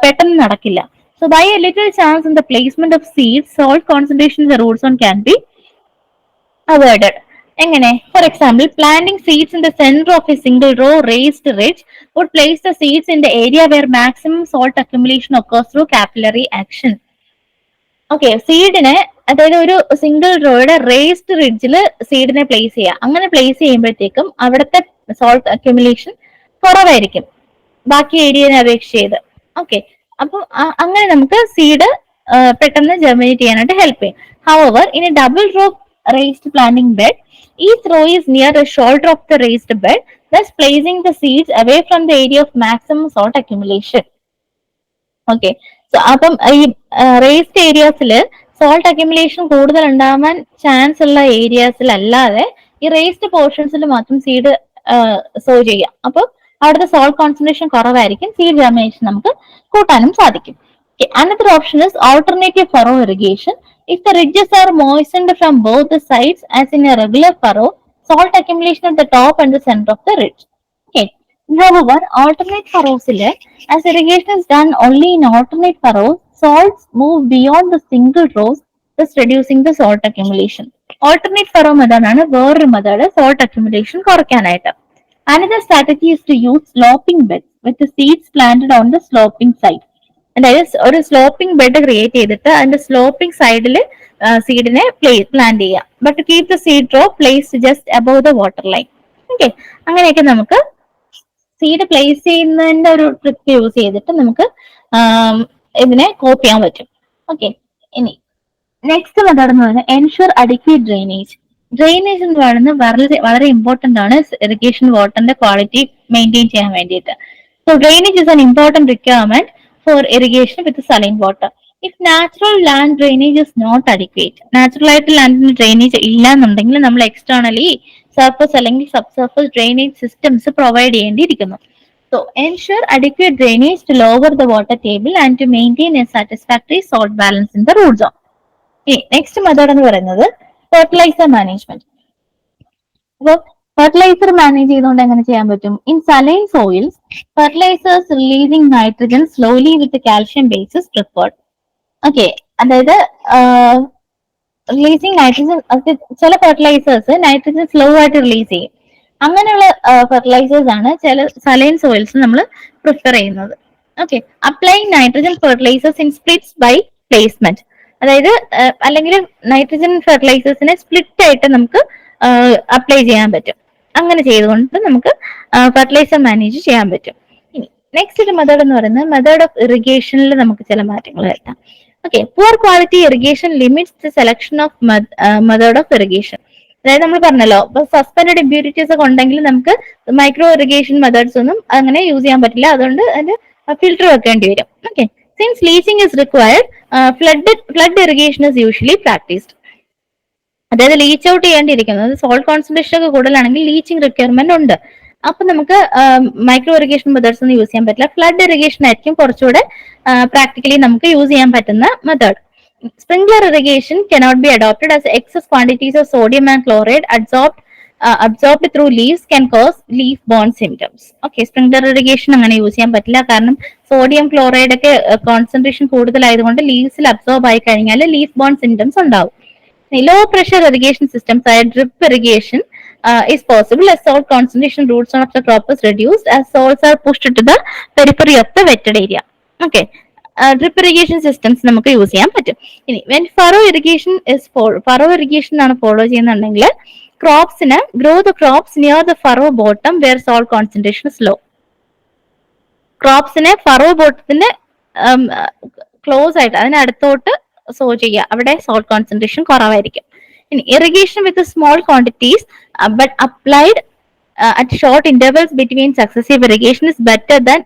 പെട്ടെന്ന് നടക്കില്ല. So by a little chance in the placement of seed, salt concentration in the root zone can be avoided. എങ്ങനെ? For example, planting seeds in the centre of a single row raised ridge would place the seeds in the area where maximum salt accumulation occurs through capillary action. Okay, സീഡിനെ അതായത് ഒരു single റോയുടെ raised റിഡ്ജിൽ സീഡിനെ place ചെയ്യുക. അങ്ങനെ place ചെയ്യുമ്പോഴത്തേക്കും അവിടുത്തെ salt accumulation കുറവായിരിക്കും ബാക്കി ഏരിയനെ അപേക്ഷിച്ച് ചെയ്ത്. ഓക്കെ, അപ്പൊ അങ്ങനെ നമുക്ക് സീഡ് പെട്ടെന്ന് ജെർമിനേറ്റ് ചെയ്യാനായിട്ട് ഹെൽപ്പ് ചെയ്യും. However in a double row raised planting bed, each row is near the shoulder of the raised bed, thus placing the seeds away from the area of maximum salt accumulation. Okay, so അപ്പം ഈ raised ഏരിയാസിൽ salt accumulation കൂടുതൽ ഉണ്ടാവാൻ chance ഉള്ള ഏരിയാസിൽ അല്ലാതെ ഈ raised പോർഷൻസിൽ മാത്രം seed so ചെയ്യാം. അപ്പോൾ അവിടുത്തെ സോൾട്ട് കോൺസെൻട്രേഷൻ കുറവായിരിക്കും, സീഡ് ജെർമിനേഷൻ നമുക്ക് കൂട്ടാനും സാധിക്കും. Another option is alternative furrow irrigation. If the ridges are moistened from both the sides as in a regular furrow, salt accumulation at the top and the center of the ridge. Okay. However, alternate furrows, as irrigation is done only in alternate furrows, salts move beyond the single rows, thus reducing the salt accumulation. Alternate furrow method ആണ് വേറൊരു method salt accumulation കുറയ്ക്കാനായിട്ട്. Another strategy is to use sloping beds with the seeds planted on the sloping side. അതായത് ഒരു sloping bed create ചെയ്തിട്ട് അതിന്റെ sloping സൈഡിൽ സീഡിനെ plant ചെയ്യാം. But keep the seed draw placed just above the water line. Okay, അങ്ങനെയൊക്കെ നമുക്ക് seed place ചെയ്യുന്നതിന്റെ ഒരു ട്രിക്ക് യൂസ് ചെയ്തിട്ട് നമുക്ക് ഇതിനെ കോപ്പ് ചെയ്യാൻ പറ്റും. ഓക്കെ, ഇനി നെക്സ്റ്റ് മെത്തേഡ് എന്ന് പറയുന്നത് എൻഷുർ അഡിക്വേറ്റ് ഡ്രെയിനേജ്. ഡ്രെയിനേജ് എന്ന് പറയുന്നത് വളരെ ഇമ്പോർട്ടന്റ് ആണ് ഇറിഗേഷൻ വാട്ടറിന്റെ ക്വാളിറ്റി മെയിൻറ്റെയിൻ ചെയ്യാൻ വേണ്ടിയിട്ട്. So drainage is an important requirement for irrigation with saline water. If natural land drainage is not adequate, natural ആയിട്ട് ലാൻഡിന് ഡ്രെയിനേജ് ഇല്ല എന്നുണ്ടെങ്കിൽ നമ്മൾ എക്സ്റ്റേണലി സർഫസ് അല്ലെങ്കിൽ സബ്സർഫസ് ഡ്രെയിനേജ് സിസ്റ്റംസ് പ്രൊവൈഡ് ചെയ്യേണ്ടിയിരിക്കുന്നു. So ensure adequate drainage to lower the water table and to maintain a satisfactory salt balance in the root zone. Next method എന്ന് പറയുന്നത് fertiliser management. അപ്പോൾ fertiliser manage ചെയ്തുകൊണ്ട് എങ്ങനെ ചെയ്യാൻ പറ്റും? In saline soils, fertilisers releasing nitrogen slowly with calcium base is preferred. Okay, അതായത് releasing nitrogen, ചില fertilisers nitrogen slow ആയിട്ട് റിലീസ് ചെയ്യും. അങ്ങനെയുള്ള ഫെർട്ടിലൈസേഴ്സ് ആണ് ചില സലൈൻ സോയിൽസ് നമ്മൾ പ്രിഫർ ചെയ്യുന്നത്. Okay, applying nitrogen fertilizers in splits by placement. അതായത് അല്ലെങ്കിൽ നൈട്രജൻ ഫെർട്ടിലൈസേഴ്സിനെ സ്പ്ലിറ്റ് ആയിട്ട് നമുക്ക് അപ്ലൈ ചെയ്യാൻ പറ്റും. അങ്ങനെ ചെയ്തുകൊണ്ട് നമുക്ക് ഫെർട്ടിലൈസർ മാനേജ് ചെയ്യാൻ പറ്റും. ഇനി നെക്സ്റ്റ് ഒരു മെത്തേഡ് എന്ന് പറയുന്നത് മെത്തേഡ് ഓഫ് ഇറിഗേഷനിൽ നമുക്ക് ചില മാറ്റങ്ങൾ വരുത്താം. Okay, poor quality irrigation limits the selection of method of irrigation. അതായത് നമ്മൾ പറഞ്ഞല്ലോ, ഇപ്പൊ സസ്പെൻഡഡ് ഇമ്പ്യൂരിറ്റീസ് ഒക്കെ ഉണ്ടെങ്കിൽ നമുക്ക് മൈക്രോ ഇറിഗേഷൻ മെത്തേഡ്സ് ഒന്നും അങ്ങനെ യൂസ് ചെയ്യാൻ പറ്റില്ല. അതുകൊണ്ട് അതിന്റെ ഫിൽറ്റർ വെക്കേണ്ടി വരും. Okay, since leaching is required, flood irrigation is usually practised. അതായത് ലീച്ച് ഔട്ട് ചെയ്യേണ്ടിയിരിക്കുന്നത് സോൾട്ട് കോൺസെൻട്രേഷൻ ഒക്കെ കൂടുതലാണെങ്കിൽ ലീച്ചിങ് റിക്വയർമെന്റ് ഉണ്ട്. അപ്പൊ നമുക്ക് മൈക്രോ ഇറിഗേഷൻ മെത്തേഡ്സ് ഒന്നും യൂസ് ചെയ്യാൻ പറ്റില്ല. ഫ്ലഡ് ഇറിഗേഷൻ ആയിരിക്കും കുറച്ചുകൂടെ പ്രാക്ടിക്കലി നമുക്ക് യൂസ് ചെയ്യാൻ പറ്റുന്ന method. Sprinkler irrigation cannot be adopted as excess quantities of sodium and chloride absorbed through leaves can cause leaf borne symptoms. Okay, sprinkler irrigation അങ്ങനെ use ചെയ്യാൻ പറ്റില്ല. കാരണം സോഡിയം ക്ലോറൈഡ് ഒക്കെ കോൺസെൻട്രേഷൻ കൂടുതലായതുകൊണ്ട് ലീവ്സിൽ അബ്സോർബ് ആയി കഴിഞ്ഞാൽ ലീഫ് ബോൺ സിംറ്റംസ് ഉണ്ടാവും. Low pressure irrigation systems, drip irrigation, is possible as salt concentration roots of the crop is reduced as salts are pushed to the periphery of the wetted area. Okay, drip irrigation systems നമുക്ക് use ചെയ്യാൻ പറ്റും. ഇനി when furrow irrigation ആണ് follow ചെയ്യുന്നുണ്ടെങ്കിൽ ക്രോപ്സിന് grow the crops near the furrow bottom where salt concentration is low. ക്രോപ്സിനെ furrow ബോട്ടത്തിന്റെ close ആയിട്ട് അതിനടുത്തോട്ട് സോ ചെയ്യുക, അവിടെ സോൾട്ട് കോൺസെൻട്രേഷൻ കുറവായിരിക്കും. ഇനി irrigation with small quantities but applied at short intervals between successive irrigation is better than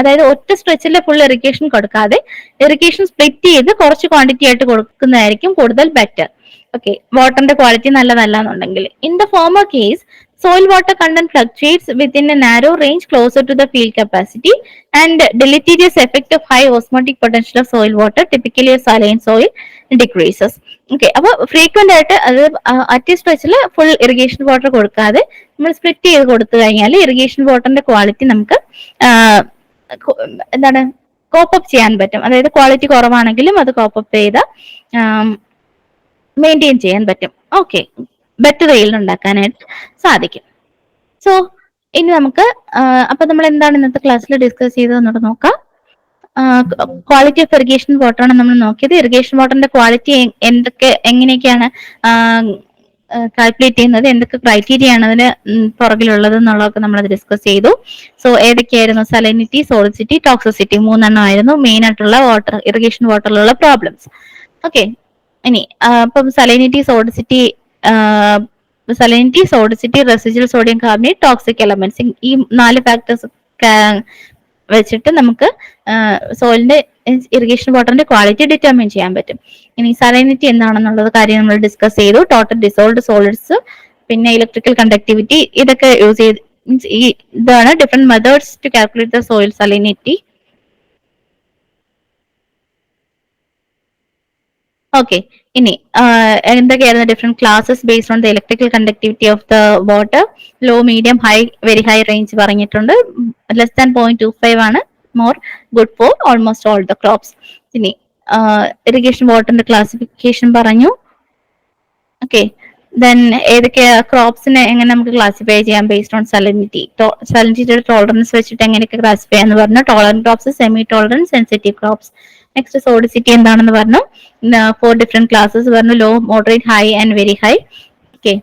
അതായത് ഒറ്റ സ്ട്രെച്ചിൽ ഫുൾ ഇറിഗേഷൻ കൊടുക്കാതെ ഇറിഗേഷൻ സ്പ്ലിറ്റ് ചെയ്ത് കുറച്ച് ക്വാണ്ടിറ്റി ആയിട്ട് കൊടുക്കുന്നതായിരിക്കും കൂടുതൽ ബെറ്റർ. ഓക്കെ, വാട്ടറിന്റെ ക്വാളിറ്റി നല്ലതല്ല എന്നുണ്ടെങ്കിൽ. In the former case, soil water content fluctuates within a narrow range closer to the field capacity, and deleterious effect of high osmotic potential of soil water, typically a saline soil, decreases. Okay, അപ്പൊ frequent ആയിട്ട് അത് at സ്ട്രെച്ചിൽ full irrigation water കൊടുക്കാതെ നമ്മൾ split ചെയ്ത് കൊടുത്തു കഴിഞ്ഞാൽ irrigation വാട്ടറിന്റെ quality നമുക്ക് എന്താണ് കോപ്പപ്പ് ചെയ്യാൻ പറ്റും. അതായത് ക്വാളിറ്റി കുറവാണെങ്കിലും അത് കോപ്പപ്പ് ചെയ്ത് മെയിൻറ്റെയിൻ ചെയ്യാൻ പറ്റും. ഓക്കെ, ബെറ്റർ yield ഉണ്ടാക്കാനായിട്ട് സാധിക്കും. സോ ഇനി നമുക്ക് അപ്പൊ നമ്മൾ എന്താണ് ഇന്നത്തെ ക്ലാസ്സിൽ ഡിസ്കസ് ചെയ്തതെന്നോട് നോക്കാം. ക്വാളിറ്റി ഓഫ് ഇറിഗേഷൻ വാട്ടർ ആണ് നമ്മൾ നോക്കിയത്. ഇറിഗേഷൻ വാട്ടറിന്റെ ക്വാളിറ്റി എങ്ങനെയൊക്കെയാണ് കാൽക്കുലേറ്റ് ചെയ്യുന്നത്, എന്തൊക്കെ ക്രൈറ്റീരിയ ആണ് അതിന് പുറകിലുള്ളത് എന്നുള്ളതൊക്കെ നമ്മൾ ഡിസ്കസ് ചെയ്തു. സോ ഏതൊക്കെയായിരുന്നു? സലൈനിറ്റി, സോളിസിറ്റി, ടോക്സിസിറ്റി, മൂന്നെണ്ണം ആയിരുന്നു മെയിൻ ആയിട്ടുള്ള ഇറിഗേഷൻ വാട്ടറിലുള്ള പ്രോബ്ലംസ്. ഓക്കെ, ഇനി ഇപ്പം salinity, sodicity, residual sodium carbonate, toxic elements, ഈ 4 ഫാക്ടേഴ്സ് വെച്ചിട്ട് നമുക്ക് സോയിലിന്റെ ഇറിഗേഷൻ വാട്ടറിന്റെ ക്വാളിറ്റി ഡിറ്റർമിൻ ചെയ്യാൻ പറ്റും. ഇനി സലൈനിറ്റി എന്താണെന്നുള്ളത് കാര്യം നമ്മൾ ഡിസ്കസ് ചെയ്തു. ടോട്ടൽ ഡിസോൾഡ് സോളിഡ്സ്, പിന്നെ ഇലക്ട്രിക്കൽ കണ്ടക്ടിവിറ്റി, ഇതൊക്കെ യൂസ് ചെയ്ത് ഇതാണ് different methods to calculate the soil salinity. Okay, ഇനി എന്തൊക്കെയായിരുന്നു different classes based on the electrical conductivity of the water? Low, medium, high, very high range പറഞ്ഞിട്ടുണ്ട്. Less than 0.25 ആണ് more good for almost all the crops. ഇനി irrigation വാട്ടറിന്റെ classification പറഞ്ഞു. Okay, then ഏതൊക്കെ ക്രോപ്സിനെ എങ്ങനെ നമുക്ക് ക്ലാസിഫൈ ചെയ്യാം ബേസ്ഡ് ഓൺ സലനിറ്റി, സലനിറ്റിയുടെ ടോളറൻസ് വെച്ചിട്ട് എങ്ങനെയൊക്കെ ക്ലാസിഫൈ എന്ന് പറഞ്ഞു. Tolerant crops, semi tolerant, sensitive crops. Next sodicity എന്താണെന്ന് പറഞ്ഞു. 4 ഡിഫറെന്റ് ക്ലാസ്സസ് പറഞ്ഞു. Low, moderate, high and very high. Okay,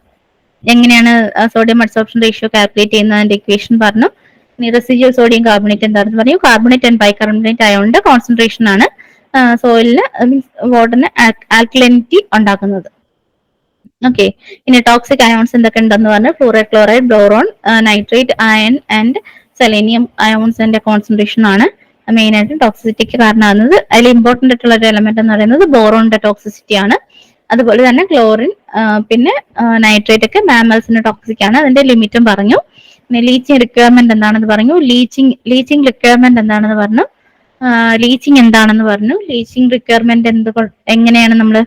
എങ്ങനെയാണ് സോഡിയം അഡ്സോർപ്ഷൻ റേഷ്യോ കാൽക്കുലേറ്റ് ചെയ്യുന്നതിന്റെ ഇക്വേഷൻ പറഞ്ഞു. ഇനി റെസിജ്വൽ സോഡിയം കാർബണേറ്റ് എന്താണെന്ന് പറഞ്ഞു. കാർബണേറ്റ് ആൻഡ് ബൈകാർബണേറ്റ് അയോണിന്റെ കോൺസെൻട്രേഷൻ ആണ് സോയിലിന് മീൻസ് വാട്ടറിന് ആൽക്കലിനിറ്റി ഉണ്ടാക്കുന്നത്. ഓക്കെ, ഇനി ടോക്സിക് അയോൺസ് എന്തൊക്കെ ഉണ്ടെന്ന് പറഞ്ഞു. Fluoride, chloride, boron, nitrate, iron and selenium അയോൺസിന്റെ കോൺസെൻട്രേഷൻ ആണ് മെയിൻ ആയിട്ട് ടോക്സിസിറ്റിക്ക് കാരണമാകുന്നത്. അതിൽ ഇമ്പോർട്ടന്റ് ആയിട്ടുള്ള ഒരു എലമെന്റ് എന്ന് പറയുന്നത് ബോറോണിന്റെ ടോക്സിസിറ്റി ആണ്. അതുപോലെ തന്നെ ക്ലോറിൻ, പിന്നെ നൈട്രേറ്റ് ഒക്കെ മാമൽസിന് ടോക്സിക് ആണ്. അതിന്റെ ലിമിറ്റും പറഞ്ഞു. പിന്നെ ലീച്ചിങ് റിക്വയർമെന്റ് എന്താണെന്ന് പറഞ്ഞു. ലീച്ചിങ് റിക്വയർമെന്റ് എന്താണെന്ന് പറഞ്ഞു. ലീച്ചിങ് റിക്വയർമെന്റ് എങ്ങനെയാണ് നമ്മൾ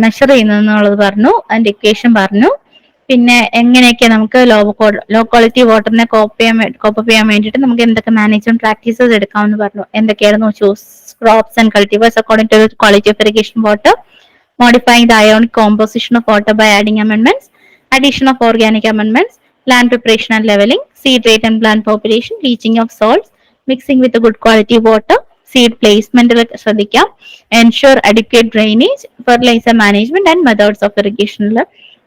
മെഷർ ചെയ്യുന്നത് എന്നുള്ളത് പറഞ്ഞു. അതിന്റെ ഇക്വേഷൻ പറഞ്ഞു. പിന്നെ എങ്ങനെയൊക്കെ നമുക്ക് ലോ ക്വാളിറ്റി വാട്ടറിനെ കോപ്പ് ചെയ്യാൻ വേണ്ടിയിട്ട് നമുക്ക് എന്തൊക്കെ മാനേജ്മെന്റ് പ്രാക്ടീസസ് എടുക്കാമെന്ന് പറഞ്ഞു. എന്തൊക്കെയായിരുന്നു? Choose crops and cultivars according to quality of irrigation water, modifying the ionic composition of water by adding amendments, addition of organic amendments, land preparation and leveling, seed rate and plant population, leaching of salts, mixing with a good quality water, seed placement, ensure adequate drainage, fertilizer management and methods of irrigation.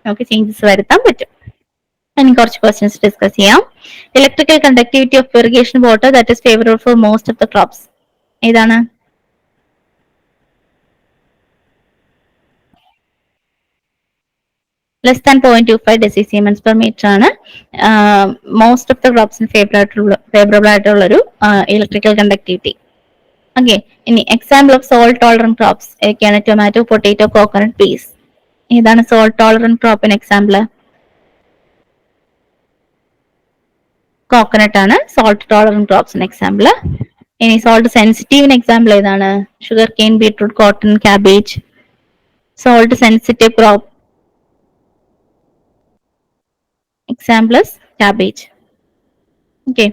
നമുക്ക് changes വരുത്താൻ പറ്റും. ഇനി കുറച്ച് questions discuss ചെയ്യാം. Electrical conductivity of irrigation water that is favourable for most of the crops ഏതാണ്? Less than 0.25 decisiemens per metre ആണ് most of the ക്രോപ്സിന് favourable ആയിട്ടുള്ള ഒരു ഇലക്ട്രിക്കൽ കണ്ടക്ടിവിറ്റി. ഓക്കെ, ഇനി example of salt tolerant crops ഏതൊക്കെയാണ്? Tomato, potato, coconut, peas. ഏതാണ് salt tolerant ക്രോപ്പിന് example? Coconut ആണ് സോൾട്ട് ടോളറന്റ് ക്രോപ്സിന് എക്സാമ്പിൾ. ഇനി സോൾട്ട് സെൻസിറ്റീവിന് എക്സാമ്പിൾ ഏതാണ്? Sugar cane, beetroot, cotton, cabbage. Salt sensitive crop example is cabbage. Okay,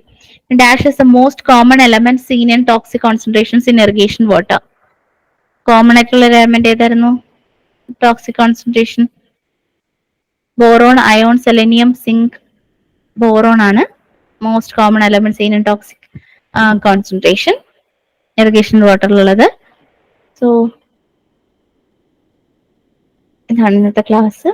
dash is the most common element seen in toxic concentrations in irrigation water. Common ആയിട്ടുള്ള element ഏതായിരുന്നു? Toxic concentration. Boron, iron, selenium, zinc. Boron ആണ് most common element seen in toxic concentration irrigation water ഉള്ളത്. So ഇതാണ് ഇന്നത്തെ class.